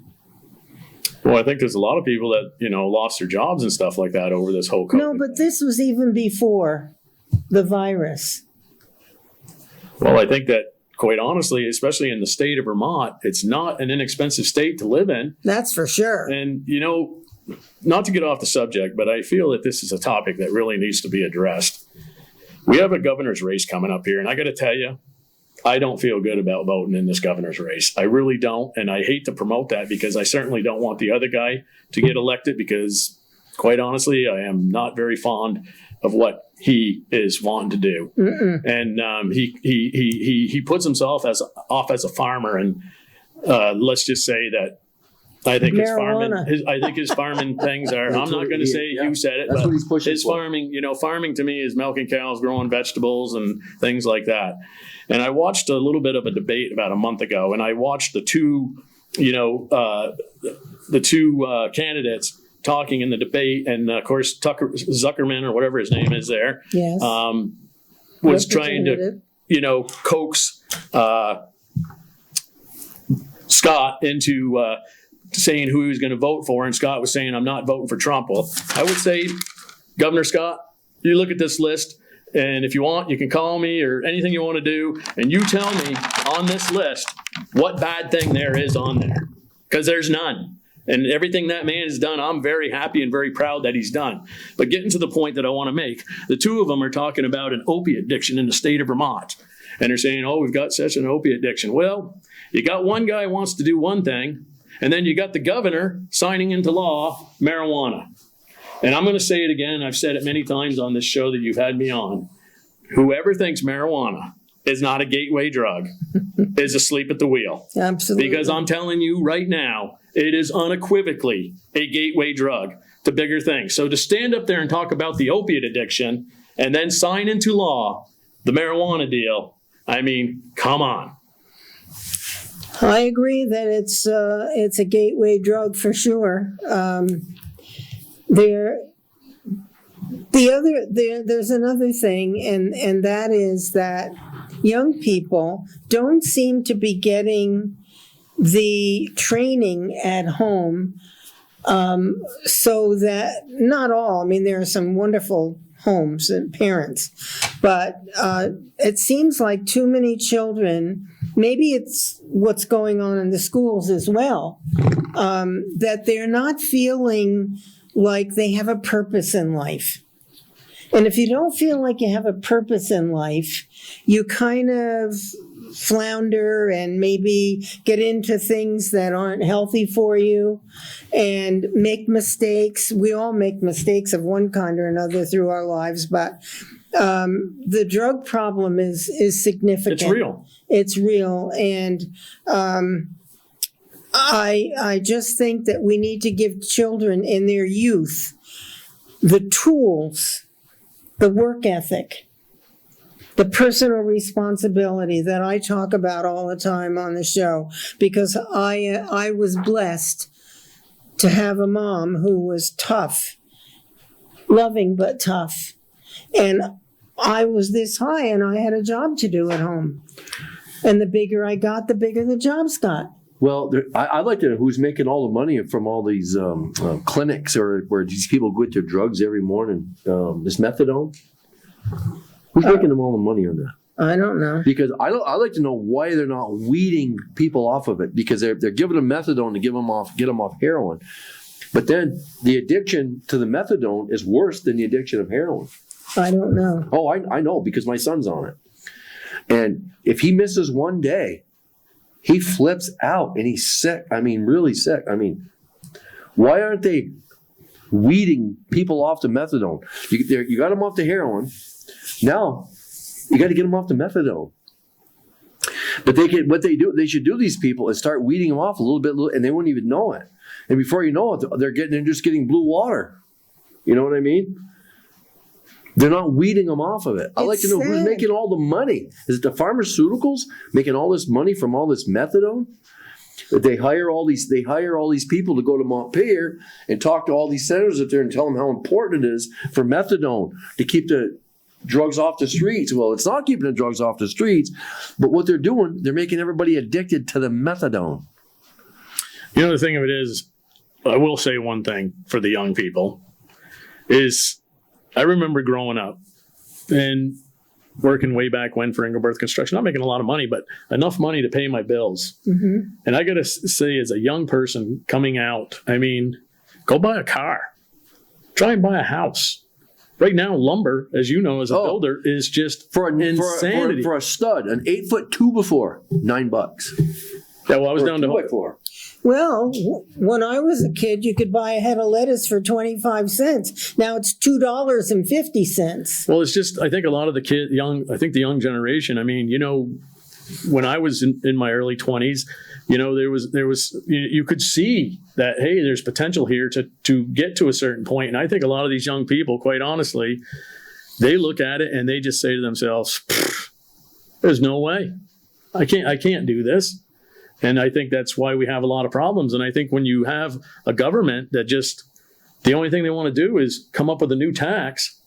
Speaker 2: Well, I think there's a lot of people that, lost their jobs and stuff like that over this whole COVID.
Speaker 1: No, but this was even before the virus.
Speaker 2: Well, I think that, quite honestly, especially in the state of Vermont, it's not an inexpensive state to live in.
Speaker 1: That's for sure.
Speaker 2: And, not to get off the subject, but I feel that this is a topic that really needs to be addressed. We have a governor's race coming up here, and I got to tell you, I don't feel good about voting in this governor's race. I really don't, and I hate to promote that because I certainly don't want the other guy to get elected because, quite honestly, I am not very fond of what he is wanting to do. Mm-mm. And he puts himself off as a farmer, and let's just say that I think his farming things are. I'm not going to say you said it, but his farming. Farming to me is milking cows, growing vegetables, and things like that. And I watched a little bit of a debate about a month ago, and I watched the two candidates talking in the debate, and of course Tucker Zuckerman or whatever his name is there,
Speaker 1: yes.
Speaker 2: Was trying to coax Scott into saying who he was going to vote for, and Scott was saying, I'm not voting for Trump. Well, I would say, Governor Scott, you look at this list, And if you want, you can call me or anything you want to do. And you tell me on this list what bad thing there is on there. Because there's none. And everything that man has done, I'm very happy and very proud that he's done. But getting to the point that I want to make, the two of them are talking about an opiate addiction in the state of Vermont. And they're saying, oh, we've got such an opiate addiction. Well, you got one guy who wants to do one thing, and then you got the governor signing into law marijuana. And I'm going to say it again. I've said it many times on this show that you've had me on. Whoever thinks marijuana is not a gateway drug is asleep at the wheel.
Speaker 1: Absolutely.
Speaker 2: Because I'm telling you right now, it is unequivocally a gateway drug to bigger things. So to stand up there and talk about the opiate addiction and then sign into law the marijuana deal, I mean, come on.
Speaker 1: I agree that it's a gateway drug for sure. There's another thing, and that is that young people don't seem to be getting the training at home, so that, not all, I mean, there are some wonderful homes and parents, but it seems like too many children, maybe it's what's going on in the schools as well, that they're not feeling like they have a purpose in life. And if you don't feel like you have a purpose in life, you kind of flounder and maybe get into things that aren't healthy for you and make mistakes. We all make mistakes of one kind or another through our lives, but the drug problem is significant.
Speaker 2: It's real.
Speaker 1: It's real. And I just think that we need to give children in their youth the tools, the work ethic, the personal responsibility that I talk about all the time on the show, because I was blessed to have a mom who was tough, loving but tough. And I was this high and I had a job to do at home. And the bigger I got, the bigger the jobs got.
Speaker 3: Well, I'd like to know who's making all the money from all these clinics or where these people get their drugs every morning. This methadone? Who's making them all the money on that?
Speaker 1: I don't know.
Speaker 3: Because I'd like to know why they're not weeding people off of it. Because they're giving them methadone to get them off heroin. But then the addiction to the methadone is worse than the addiction of heroin.
Speaker 1: I don't know.
Speaker 3: Oh, I know because my son's on it. And if he misses one day, he flips out and he's sick. I mean, really sick. I mean, why aren't they weeding people off the methadone? You got them off the heroin. Now, you got to get them off the methadone. But they should do these people is start weeding them off a little bit, and they wouldn't even know it. And before you know it, they're just getting blue water. You know what I mean? They're not weeding them off of it. I'd like to know who's making all the money. Is it the pharmaceuticals making all this money from all this methadone? They hire all these people to go to Montpelier and talk to all these senators up there and tell them how important it is for methadone to keep the drugs off the streets. Well, it's not keeping the drugs off the streets, but what they're doing, they're making everybody addicted to the methadone.
Speaker 2: You know, the thing of it is, I will say one thing for the young people is I remember growing up and working way back when for Engelberth Construction, not making a lot of money, but enough money to pay my bills. Mm-hmm. And I got to say, as a young person coming out, I mean, go buy a car. Try and buy a house. Right now, lumber, as you know, as a builder, is just insanity.
Speaker 3: For a stud, an 8-foot 2x4, $9.
Speaker 2: Yeah, well, I was down to
Speaker 3: 2x4.
Speaker 1: Well, when I was a kid, you could buy a head of lettuce for 25 cents. Now it's $2.50.
Speaker 2: Well, it's just, I think a lot of the young generation, I mean, you know, when I was in my early 20s, you know, there was you could see that, hey, there's potential here to get to a certain point. And I think a lot of these young people, quite honestly, they look at it and they just say to themselves, there's no way. I can't do this. And I think that's why we have a lot of problems. And I think when you have a government that just, the only thing they want to do is come up with a new tax.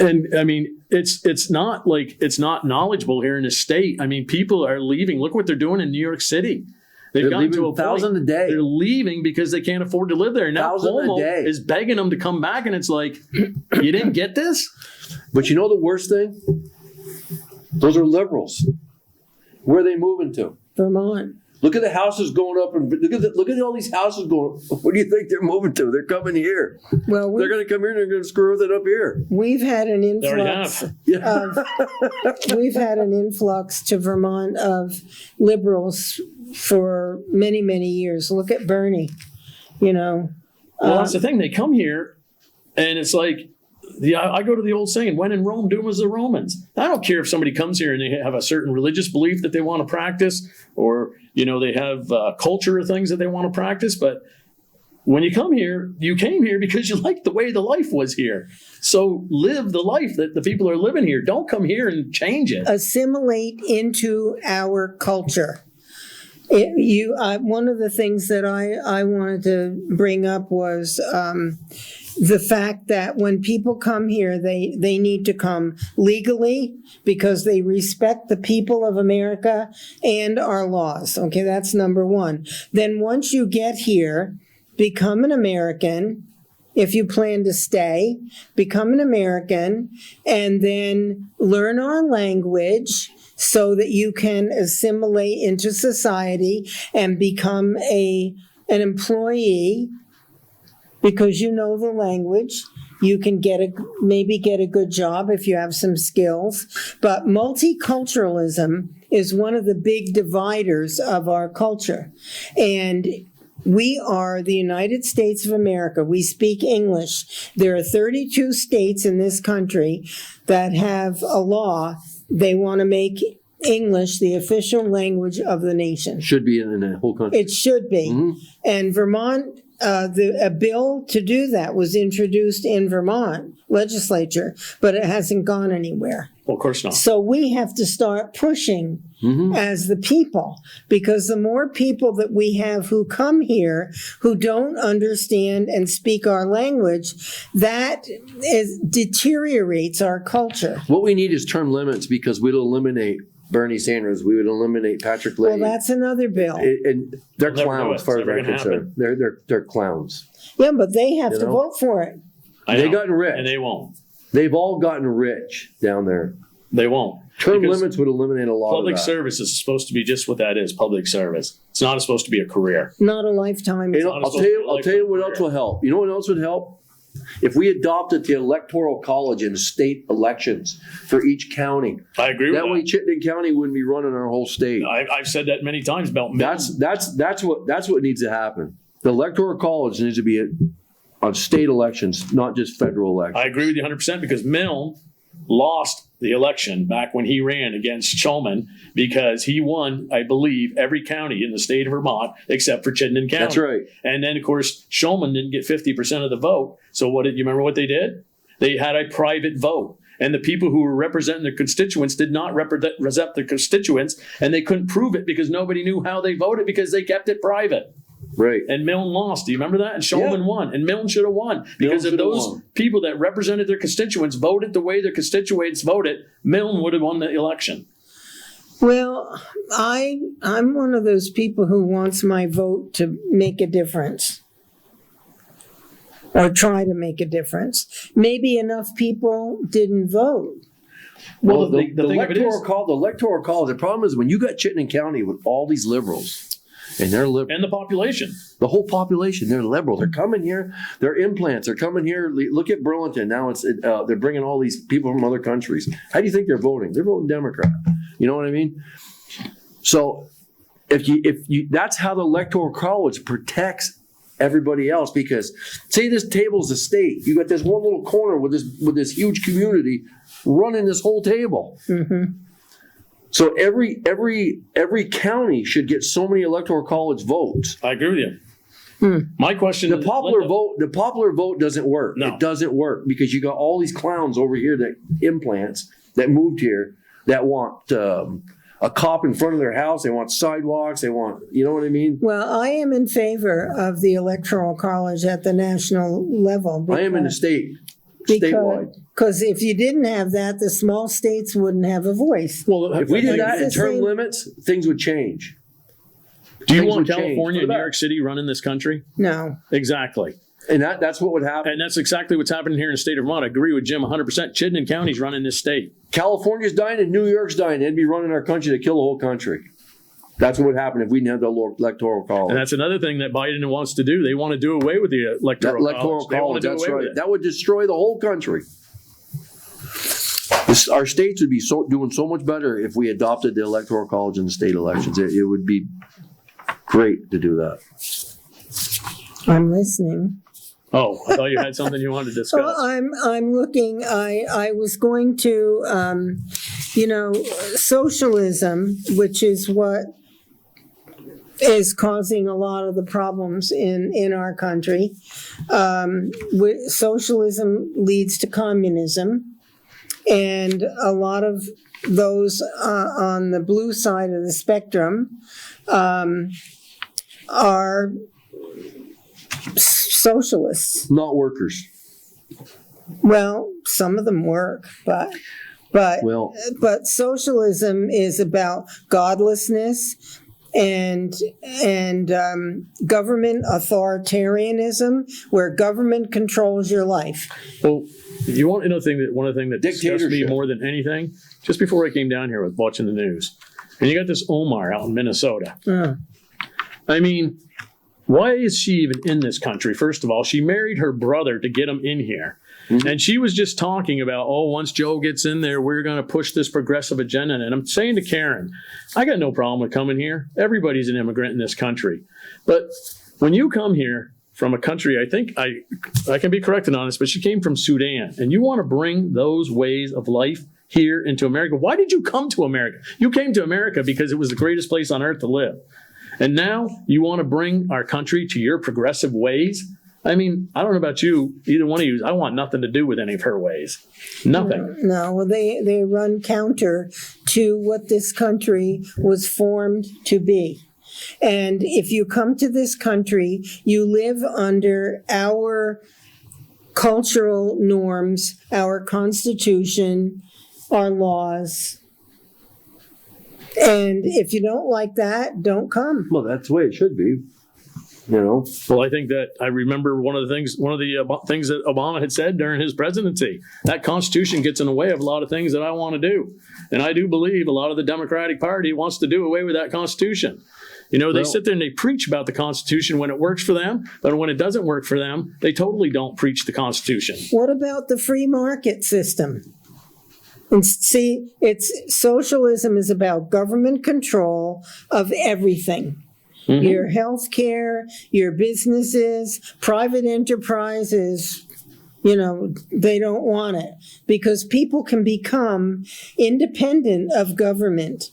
Speaker 2: And I mean, it's not like it's not knowledgeable here in the state. I mean, people are leaving. Look what they're doing in New York City. They've
Speaker 3: They're
Speaker 2: gotten to
Speaker 3: leaving
Speaker 2: a point.
Speaker 3: 1,000 a day.
Speaker 2: They're leaving because they can't afford to live there. Now
Speaker 3: 1,000 a
Speaker 2: Cuomo
Speaker 3: day.
Speaker 2: is begging them to come back, and it's like, you didn't get this?
Speaker 3: But you know the worst thing? Those are liberals. Where are they moving to?
Speaker 1: Vermont.
Speaker 3: Look at the houses going up, and look at all these houses going. What do you think they're moving to? They're coming here.
Speaker 1: Well,
Speaker 3: They're going to come here and they're going to screw it up here.
Speaker 1: we've had an
Speaker 2: They already
Speaker 1: influx.
Speaker 2: have.
Speaker 1: We've had an influx to Vermont of liberals for many, many years. Look at Bernie, you know.
Speaker 2: Well, that's the thing. They come here, and it's like, I go to the old saying, when in Rome, do as the Romans. I don't care if somebody comes here and they have a certain religious belief that they want to practice, or, they have culture or things that they want to practice. But when you come here, you came here because you liked the way the life was here. So live the life that the people are living here. Don't come here and change it.
Speaker 1: Assimilate into our culture. One of the things that I wanted to bring up was the fact that when people come here, they need to come legally because they respect the people of America and our laws. Okay, that's number one. Then once you get here, become an American. If you plan to stay, become an American, and then learn our language so that you can assimilate into society and become an employee because you know the language. You can maybe get a good job if you have some skills. But multiculturalism is one of the big dividers of our culture. And we are the United States of America. We speak English. There are 32 states in this country that have a law. They want to make English the official language of the nation.
Speaker 3: Should be in the whole country.
Speaker 1: It should be.
Speaker 3: Mm-hmm.
Speaker 1: And Vermont, a bill to do that was introduced in Vermont legislature, but it hasn't gone anywhere.
Speaker 2: Well, of course not.
Speaker 1: So we have to start pushing as the people, because the more people that we have who come here who don't understand and speak our language, that deteriorates our culture.
Speaker 3: What we need is term limits, because we'd eliminate Bernie Sanders. We would eliminate Patrick Leahy.
Speaker 1: Well, that's another bill.
Speaker 3: And they're
Speaker 2: They'll never do
Speaker 3: clowns,
Speaker 2: it.
Speaker 3: as far
Speaker 2: It's
Speaker 3: as I'm
Speaker 2: never gonna
Speaker 3: concerned. They're clowns.
Speaker 1: Yeah, but they have
Speaker 3: You
Speaker 1: to
Speaker 3: know?
Speaker 1: vote for it.
Speaker 3: They gotten rich.
Speaker 2: And they won't.
Speaker 3: They've all gotten rich down there.
Speaker 2: They won't.
Speaker 3: Term
Speaker 2: Because
Speaker 3: limits would eliminate a lot
Speaker 2: public
Speaker 3: of that.
Speaker 2: service is supposed to be just what that is, public service. It's not supposed to be a career.
Speaker 1: Not a lifetime.
Speaker 3: You know,
Speaker 2: not
Speaker 3: I'll
Speaker 2: supposed
Speaker 3: tell
Speaker 2: to
Speaker 3: you
Speaker 2: be
Speaker 3: what
Speaker 2: like
Speaker 3: else
Speaker 2: a
Speaker 3: will help. You know what else would help? If we adopted the Electoral College in state elections for each county.
Speaker 2: I agree with
Speaker 3: That way
Speaker 2: that.
Speaker 3: Chittenden County wouldn't be running our whole state.
Speaker 2: I've said that many times about
Speaker 3: That's what needs to happen. The Electoral College needs to be on state elections, not just federal elections.
Speaker 2: I agree with you 100% because Milne lost the election back when he ran against Shulman because he won, I believe, every county in the state of Vermont except for Chittenden County.
Speaker 3: That's right.
Speaker 2: And then, of course, Shulman didn't get 50% of the vote. So what did you remember what they did? They had a private vote. And the people who were representing their constituents did not represent their constituents, and they couldn't prove it because nobody knew how they voted because they kept it private.
Speaker 3: Right.
Speaker 2: And Milne lost. Do you remember that? And Shulman won. And Milne should have won. Because if
Speaker 3: should have
Speaker 2: those
Speaker 3: won.
Speaker 2: people that represented their constituents voted the way their constituents voted, Milne would have won the election.
Speaker 1: Well, I'm one of those people who wants my vote to make a difference. Or try to make a difference. Maybe enough people didn't vote.
Speaker 3: Well,
Speaker 2: the thing of it is,
Speaker 3: the Electoral College, the problem is when you got Chittenden County with all these liberals, and they're liberal.
Speaker 2: and the population.
Speaker 3: The whole population, they're liberal. They're coming here. They're implants. They're coming here. Look at Burlington. Now they're bringing all these people from other countries. How do you think they're voting? They're voting Democrat. You know what I mean? So if you that's how the Electoral College protects everybody else, because say this table's a state. You got this one little corner with this huge community running this whole table.
Speaker 1: Mm-hmm.
Speaker 3: So every county should get so many Electoral College votes.
Speaker 2: I agree with you. My question
Speaker 3: The
Speaker 2: is,
Speaker 3: popular vote doesn't work.
Speaker 2: No.
Speaker 3: It doesn't work because you got all these clowns over here that implants that moved here that want a cop in front of their house. They want sidewalks. They want, you know what I mean?
Speaker 1: Well, I am in favor of the Electoral College at the national level.
Speaker 3: I am in the statewide.
Speaker 1: Because if you didn't have that, the small states wouldn't have a voice.
Speaker 2: well,
Speaker 3: If we did
Speaker 1: It's
Speaker 3: that
Speaker 1: the
Speaker 3: in term
Speaker 1: same-
Speaker 3: limits, things would change.
Speaker 2: Do you
Speaker 3: things
Speaker 2: want
Speaker 3: would change.
Speaker 2: California and New York City running this country?
Speaker 1: No.
Speaker 2: Exactly.
Speaker 3: And that's what would happen.
Speaker 2: And that's exactly what's happening here in the state of Vermont. I agree with Jim 100%. Chittenden County's running this state.
Speaker 3: California's dying and New York's dying. They'd be running our country to kill the whole country. That's what would happen if we didn't have the Electoral College.
Speaker 2: And that's another thing that Biden wants to do. They want to do away with the Electoral College.
Speaker 3: That's right. That would destroy the whole country. Our states would be doing so much better if we adopted the Electoral College in the state elections. It would be great to do that.
Speaker 1: I'm listening.
Speaker 2: Oh, I thought you had something you wanted to discuss.
Speaker 1: Well, I'm looking. I was going to, socialism, which is what is causing a lot of the problems in our country. Socialism leads to communism, and a lot of those on the blue side of the spectrum are socialists.
Speaker 3: Not workers.
Speaker 1: Well, some of them work, but socialism is about godlessness and government authoritarianism, where government controls your life.
Speaker 2: Well, you want to know one of the things that disgusts me more than anything? Just before I came down here with watching the news, and you got this Omar out in Minnesota. I mean, why is she even in this country? First of all, she married her brother to get him in here. Mm-hmm. And she was just talking about, once Joe gets in there, we're going to push this progressive agenda. And I'm saying to Karen, I got no problem with coming here. Everybody's an immigrant in this country. But when you come here from a country, I think I can be corrected on this, but she came from Sudan. And you want to bring those ways of life here into America. Why did you come to America? You came to America because it was the greatest place on earth to live. And now you want to bring our country to your progressive ways? I mean, I don't know about you, either one of you. I want nothing to do with any of her ways. Nothing.
Speaker 1: No, well, they run counter to what this country was formed to be. And if you come to this country, you live under our cultural norms, our Constitution, our laws. And if you don't like that, don't come.
Speaker 3: Well, that's the way it should be. Well,
Speaker 2: I think that I remember one of the things that Obama had said during his presidency. That Constitution gets in the way of a lot of things that I want to do. And I do believe a lot of the Democratic Party wants to do away with that Constitution. They sit there and they preach about the Constitution when it works for them, but when it doesn't work for them, they totally don't preach the Constitution.
Speaker 1: What about the free market system? And see, socialism is about government control of everything. Mm-hmm. Your health care, your businesses, private enterprises, they don't want it because people can become independent of government.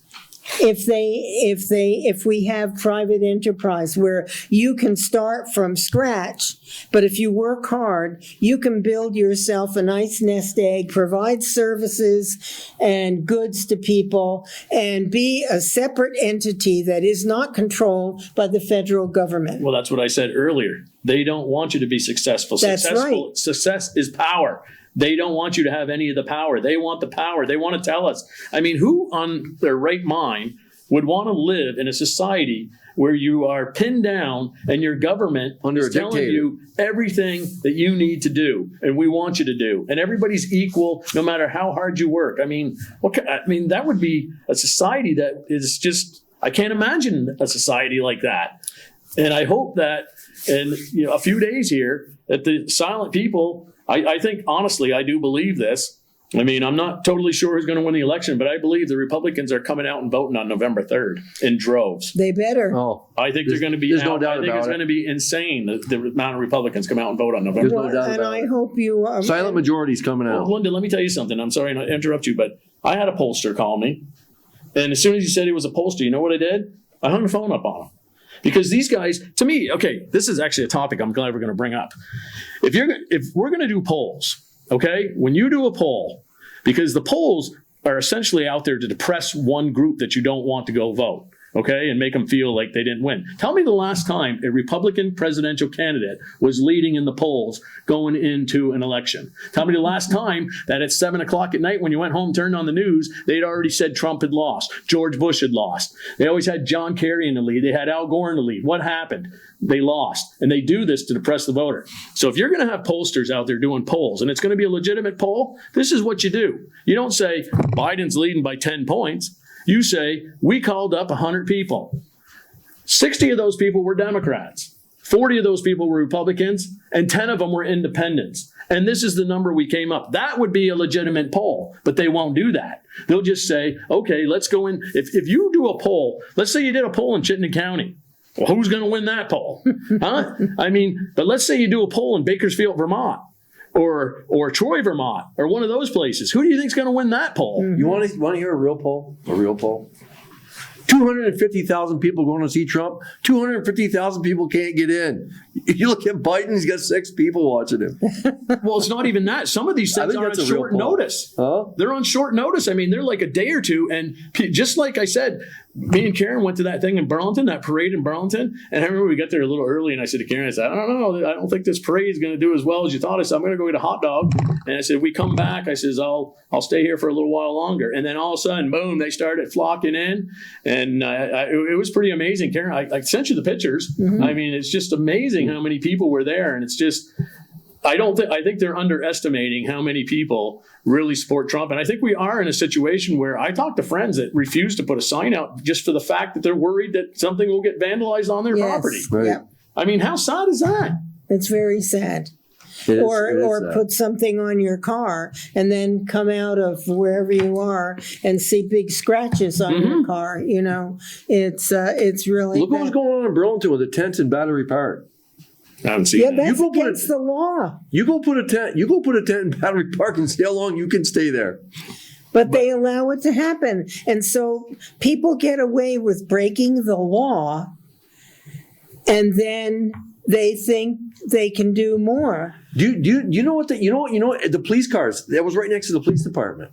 Speaker 1: If we have private enterprise where you can start from scratch, but if you work hard, you can build yourself a nice nest egg, provide services and goods to people, and be a separate entity that is not controlled by the federal government.
Speaker 2: Well, that's what I said earlier. They don't want you to be successful.
Speaker 1: That's right.
Speaker 2: Success is power. They don't want you to have any of the power. They want the power. They want to tell us. I mean, who on their right mind would want to live in a society where you are pinned down and your government is telling you everything that you need to do and we want you to do, and everybody's equal no matter how hard you work? I mean, that would be a society that is just, I can't imagine a society like that. And I hope that in a few days here that the silent people, I think, honestly, I do believe this. I mean, I'm not totally sure who's going to win the election, but I believe the Republicans are coming out and voting on November 3rd in droves.
Speaker 1: They better.
Speaker 3: Oh,
Speaker 2: I think they're going to be
Speaker 3: there's
Speaker 2: out.
Speaker 3: No doubt
Speaker 2: I think
Speaker 3: about
Speaker 2: it's
Speaker 3: it.
Speaker 2: going to be insane, the amount of Republicans come out and vote on November 3rd.
Speaker 3: There's no doubt
Speaker 1: and
Speaker 3: about
Speaker 1: I
Speaker 3: it.
Speaker 1: hope you...
Speaker 3: Silent majority's coming out.
Speaker 2: Well, Linda, let me tell you something. I'm sorry to interrupt you, but I had a pollster call me, and as soon as he said he was a pollster, you know what I did? I hung the phone up on him. Because these guys, to me, okay, this is actually a topic I'm glad we're going to bring up. If we're going to do polls, okay, when you do a poll, because the polls are essentially out there to depress one group that you don't want to go vote, okay, and make them feel like they didn't win. Tell me the last time a Republican presidential candidate was leading in the polls going into an election. Tell me the last time that at 7 o'clock at night when you went home, turned on the news, they'd already said Trump had lost, George Bush had lost. They always had John Kerry in the lead. They had Al Gore in the lead. What happened? They lost. And they do this to depress the voter. So if you're going to have pollsters out there doing polls, and it's going to be a legitimate poll, this is what you do. You don't say Biden's leading by 10 points. You say, we called up 100 people. 60 of those people were Democrats. 40 of those people were Republicans, and 10 of them were independents. And this is the number we came up. That would be a legitimate poll, but they won't do that. They'll just say, okay, let's go in. If you do a poll, let's say you did a poll in Chittenden County. Well, who's going to win that poll? Huh? I mean, but let's say you do a poll in Bakersfield, Vermont, or Troy, Vermont, or one of those places. Who do you think is going to win that poll?
Speaker 3: You want to hear a real poll? A real poll? 250,000 people going to see Trump. 250,000 people can't get in. You look at Biden, he's got 6 people watching him.
Speaker 2: Well, it's not even that. Some of these things are on short notice.
Speaker 3: Huh?
Speaker 2: They're on short notice. I mean, they're like a day or two. And just like I said, me and Karen went to that thing in Burlington, that parade in Burlington. And I remember we got there a little early, and I said to Karen, I said, I don't know. I don't think this parade is going to do as well as you thought. I said, I'm going to go get a hot dog. And I said, we come back. I said, I'll stay here for a little while longer. And then all of a sudden, boom, they started flocking in. And it was pretty amazing. Karen, I sent you the pictures. Mm-hmm. I mean, it's just amazing how many people were there. And it's just, I think they're underestimating how many people really support Trump. And I think we are in a situation where I talk to friends that refuse to put a sign out just for the fact that they're worried that something will get vandalized on their property.
Speaker 3: Right.
Speaker 1: Yeah.
Speaker 2: I mean, how sad is that?
Speaker 1: It's very sad. Or put something on your car and then come out of wherever you are and see big scratches on your car. You know, it's really
Speaker 3: look what's going on in Burlington with the tents in Battery Park.
Speaker 2: I haven't seen that.
Speaker 1: That's against the law.
Speaker 3: You go put a tent in Battery Park and see how long you can stay there.
Speaker 1: But they allow it to happen. And so people get away with breaking the law, and then they think they can do more.
Speaker 3: Do you know what the police cars, that was right next to the police department.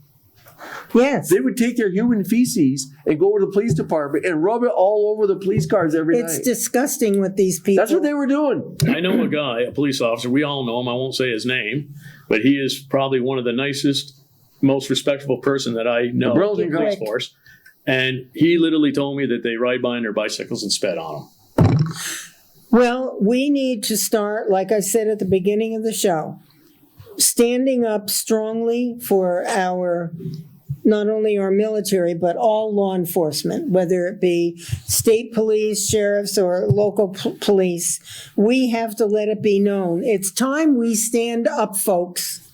Speaker 1: Yes.
Speaker 3: They would take their human feces and go over to the police department and rub it all over the police cars every night.
Speaker 1: It's disgusting what these people.
Speaker 3: That's what they were doing.
Speaker 2: I know a guy, a police officer. We all know him. I won't say his name, but he is probably one of the nicest, most respectful person that I know in the police force. And he literally told me that they ride by on their bicycles and spit on them.
Speaker 1: Well, we need to start, like I said at the beginning of the show, standing up strongly for not only our military, but all law enforcement, whether it be state police, sheriffs, or local police. We have to let it be known. It's time we stand up, folks.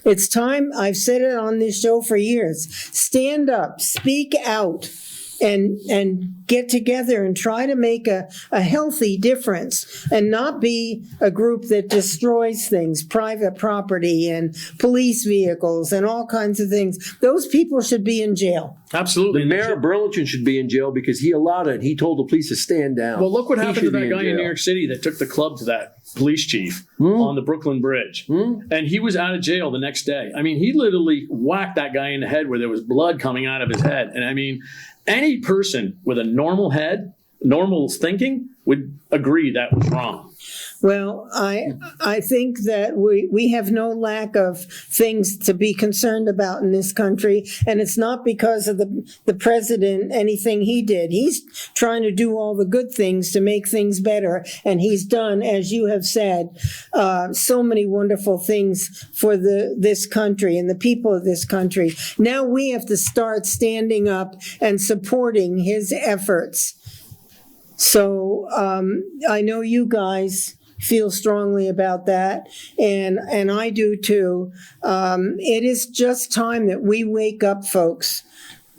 Speaker 1: It's time, I've said it on this show for years, stand up, speak out, and get together and try to make a healthy difference and not be a group that destroys things, private property and police vehicles and all kinds of things. Those people should be in jail.
Speaker 2: Absolutely.
Speaker 3: The mayor of Burlington should be in jail because he allowed it. He told the police to stand down.
Speaker 2: Well, look what happened to that guy in New York City that took the club to that police chief on the Brooklyn Bridge. And he was out of jail the next day. I mean, he literally whacked that guy in the head where there was blood coming out of his head. And I mean, any person with a normal head, normal thinking, would agree that was wrong.
Speaker 1: Well, I think that we have no lack of things to be concerned about in this country, and it's not because of the president, anything he did. He's trying to do all the good things to make things better, and he's done, as you have said, so many wonderful things for this country and the people of this country. Now we have to start standing up and supporting his efforts. So I know you guys feel strongly about that, and I do too. It is just time that we wake up, folks.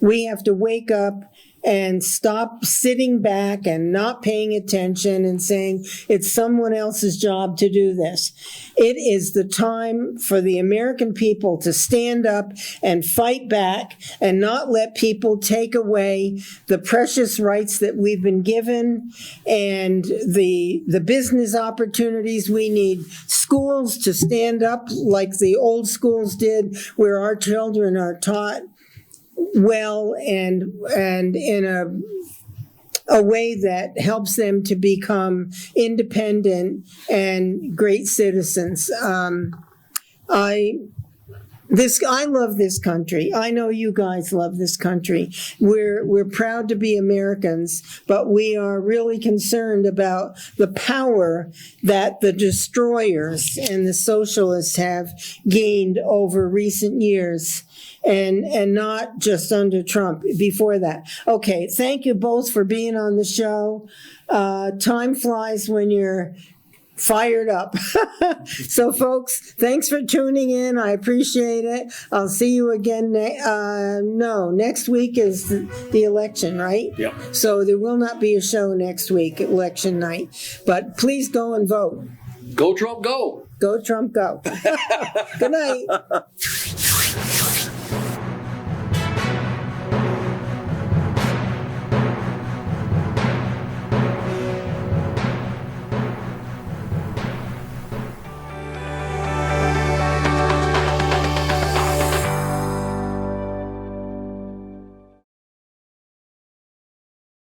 Speaker 1: We have to wake up and stop sitting back and not paying attention and saying it's someone else's job to do this. It is the time for the American people to stand up and fight back and not let people take away the precious rights that we've been given and the business opportunities. We need schools to stand up like the old schools did, where our children are taught well and in a way that helps them to become independent and great citizens. I love this country. I know you guys love this country. We're proud to be Americans, but we are really concerned about the power that the destroyers and the socialists have gained over recent years, and not just under Trump, before that. Okay, thank you both for being on the show. Time flies when you're fired up. So folks, thanks for tuning in. I appreciate it. I'll see you again. Next week is the election, right?
Speaker 2: Yep.
Speaker 1: So there will not be a show next week, election night. But please go and vote.
Speaker 3: Go Trump, go.
Speaker 1: Go Trump, go. Good night.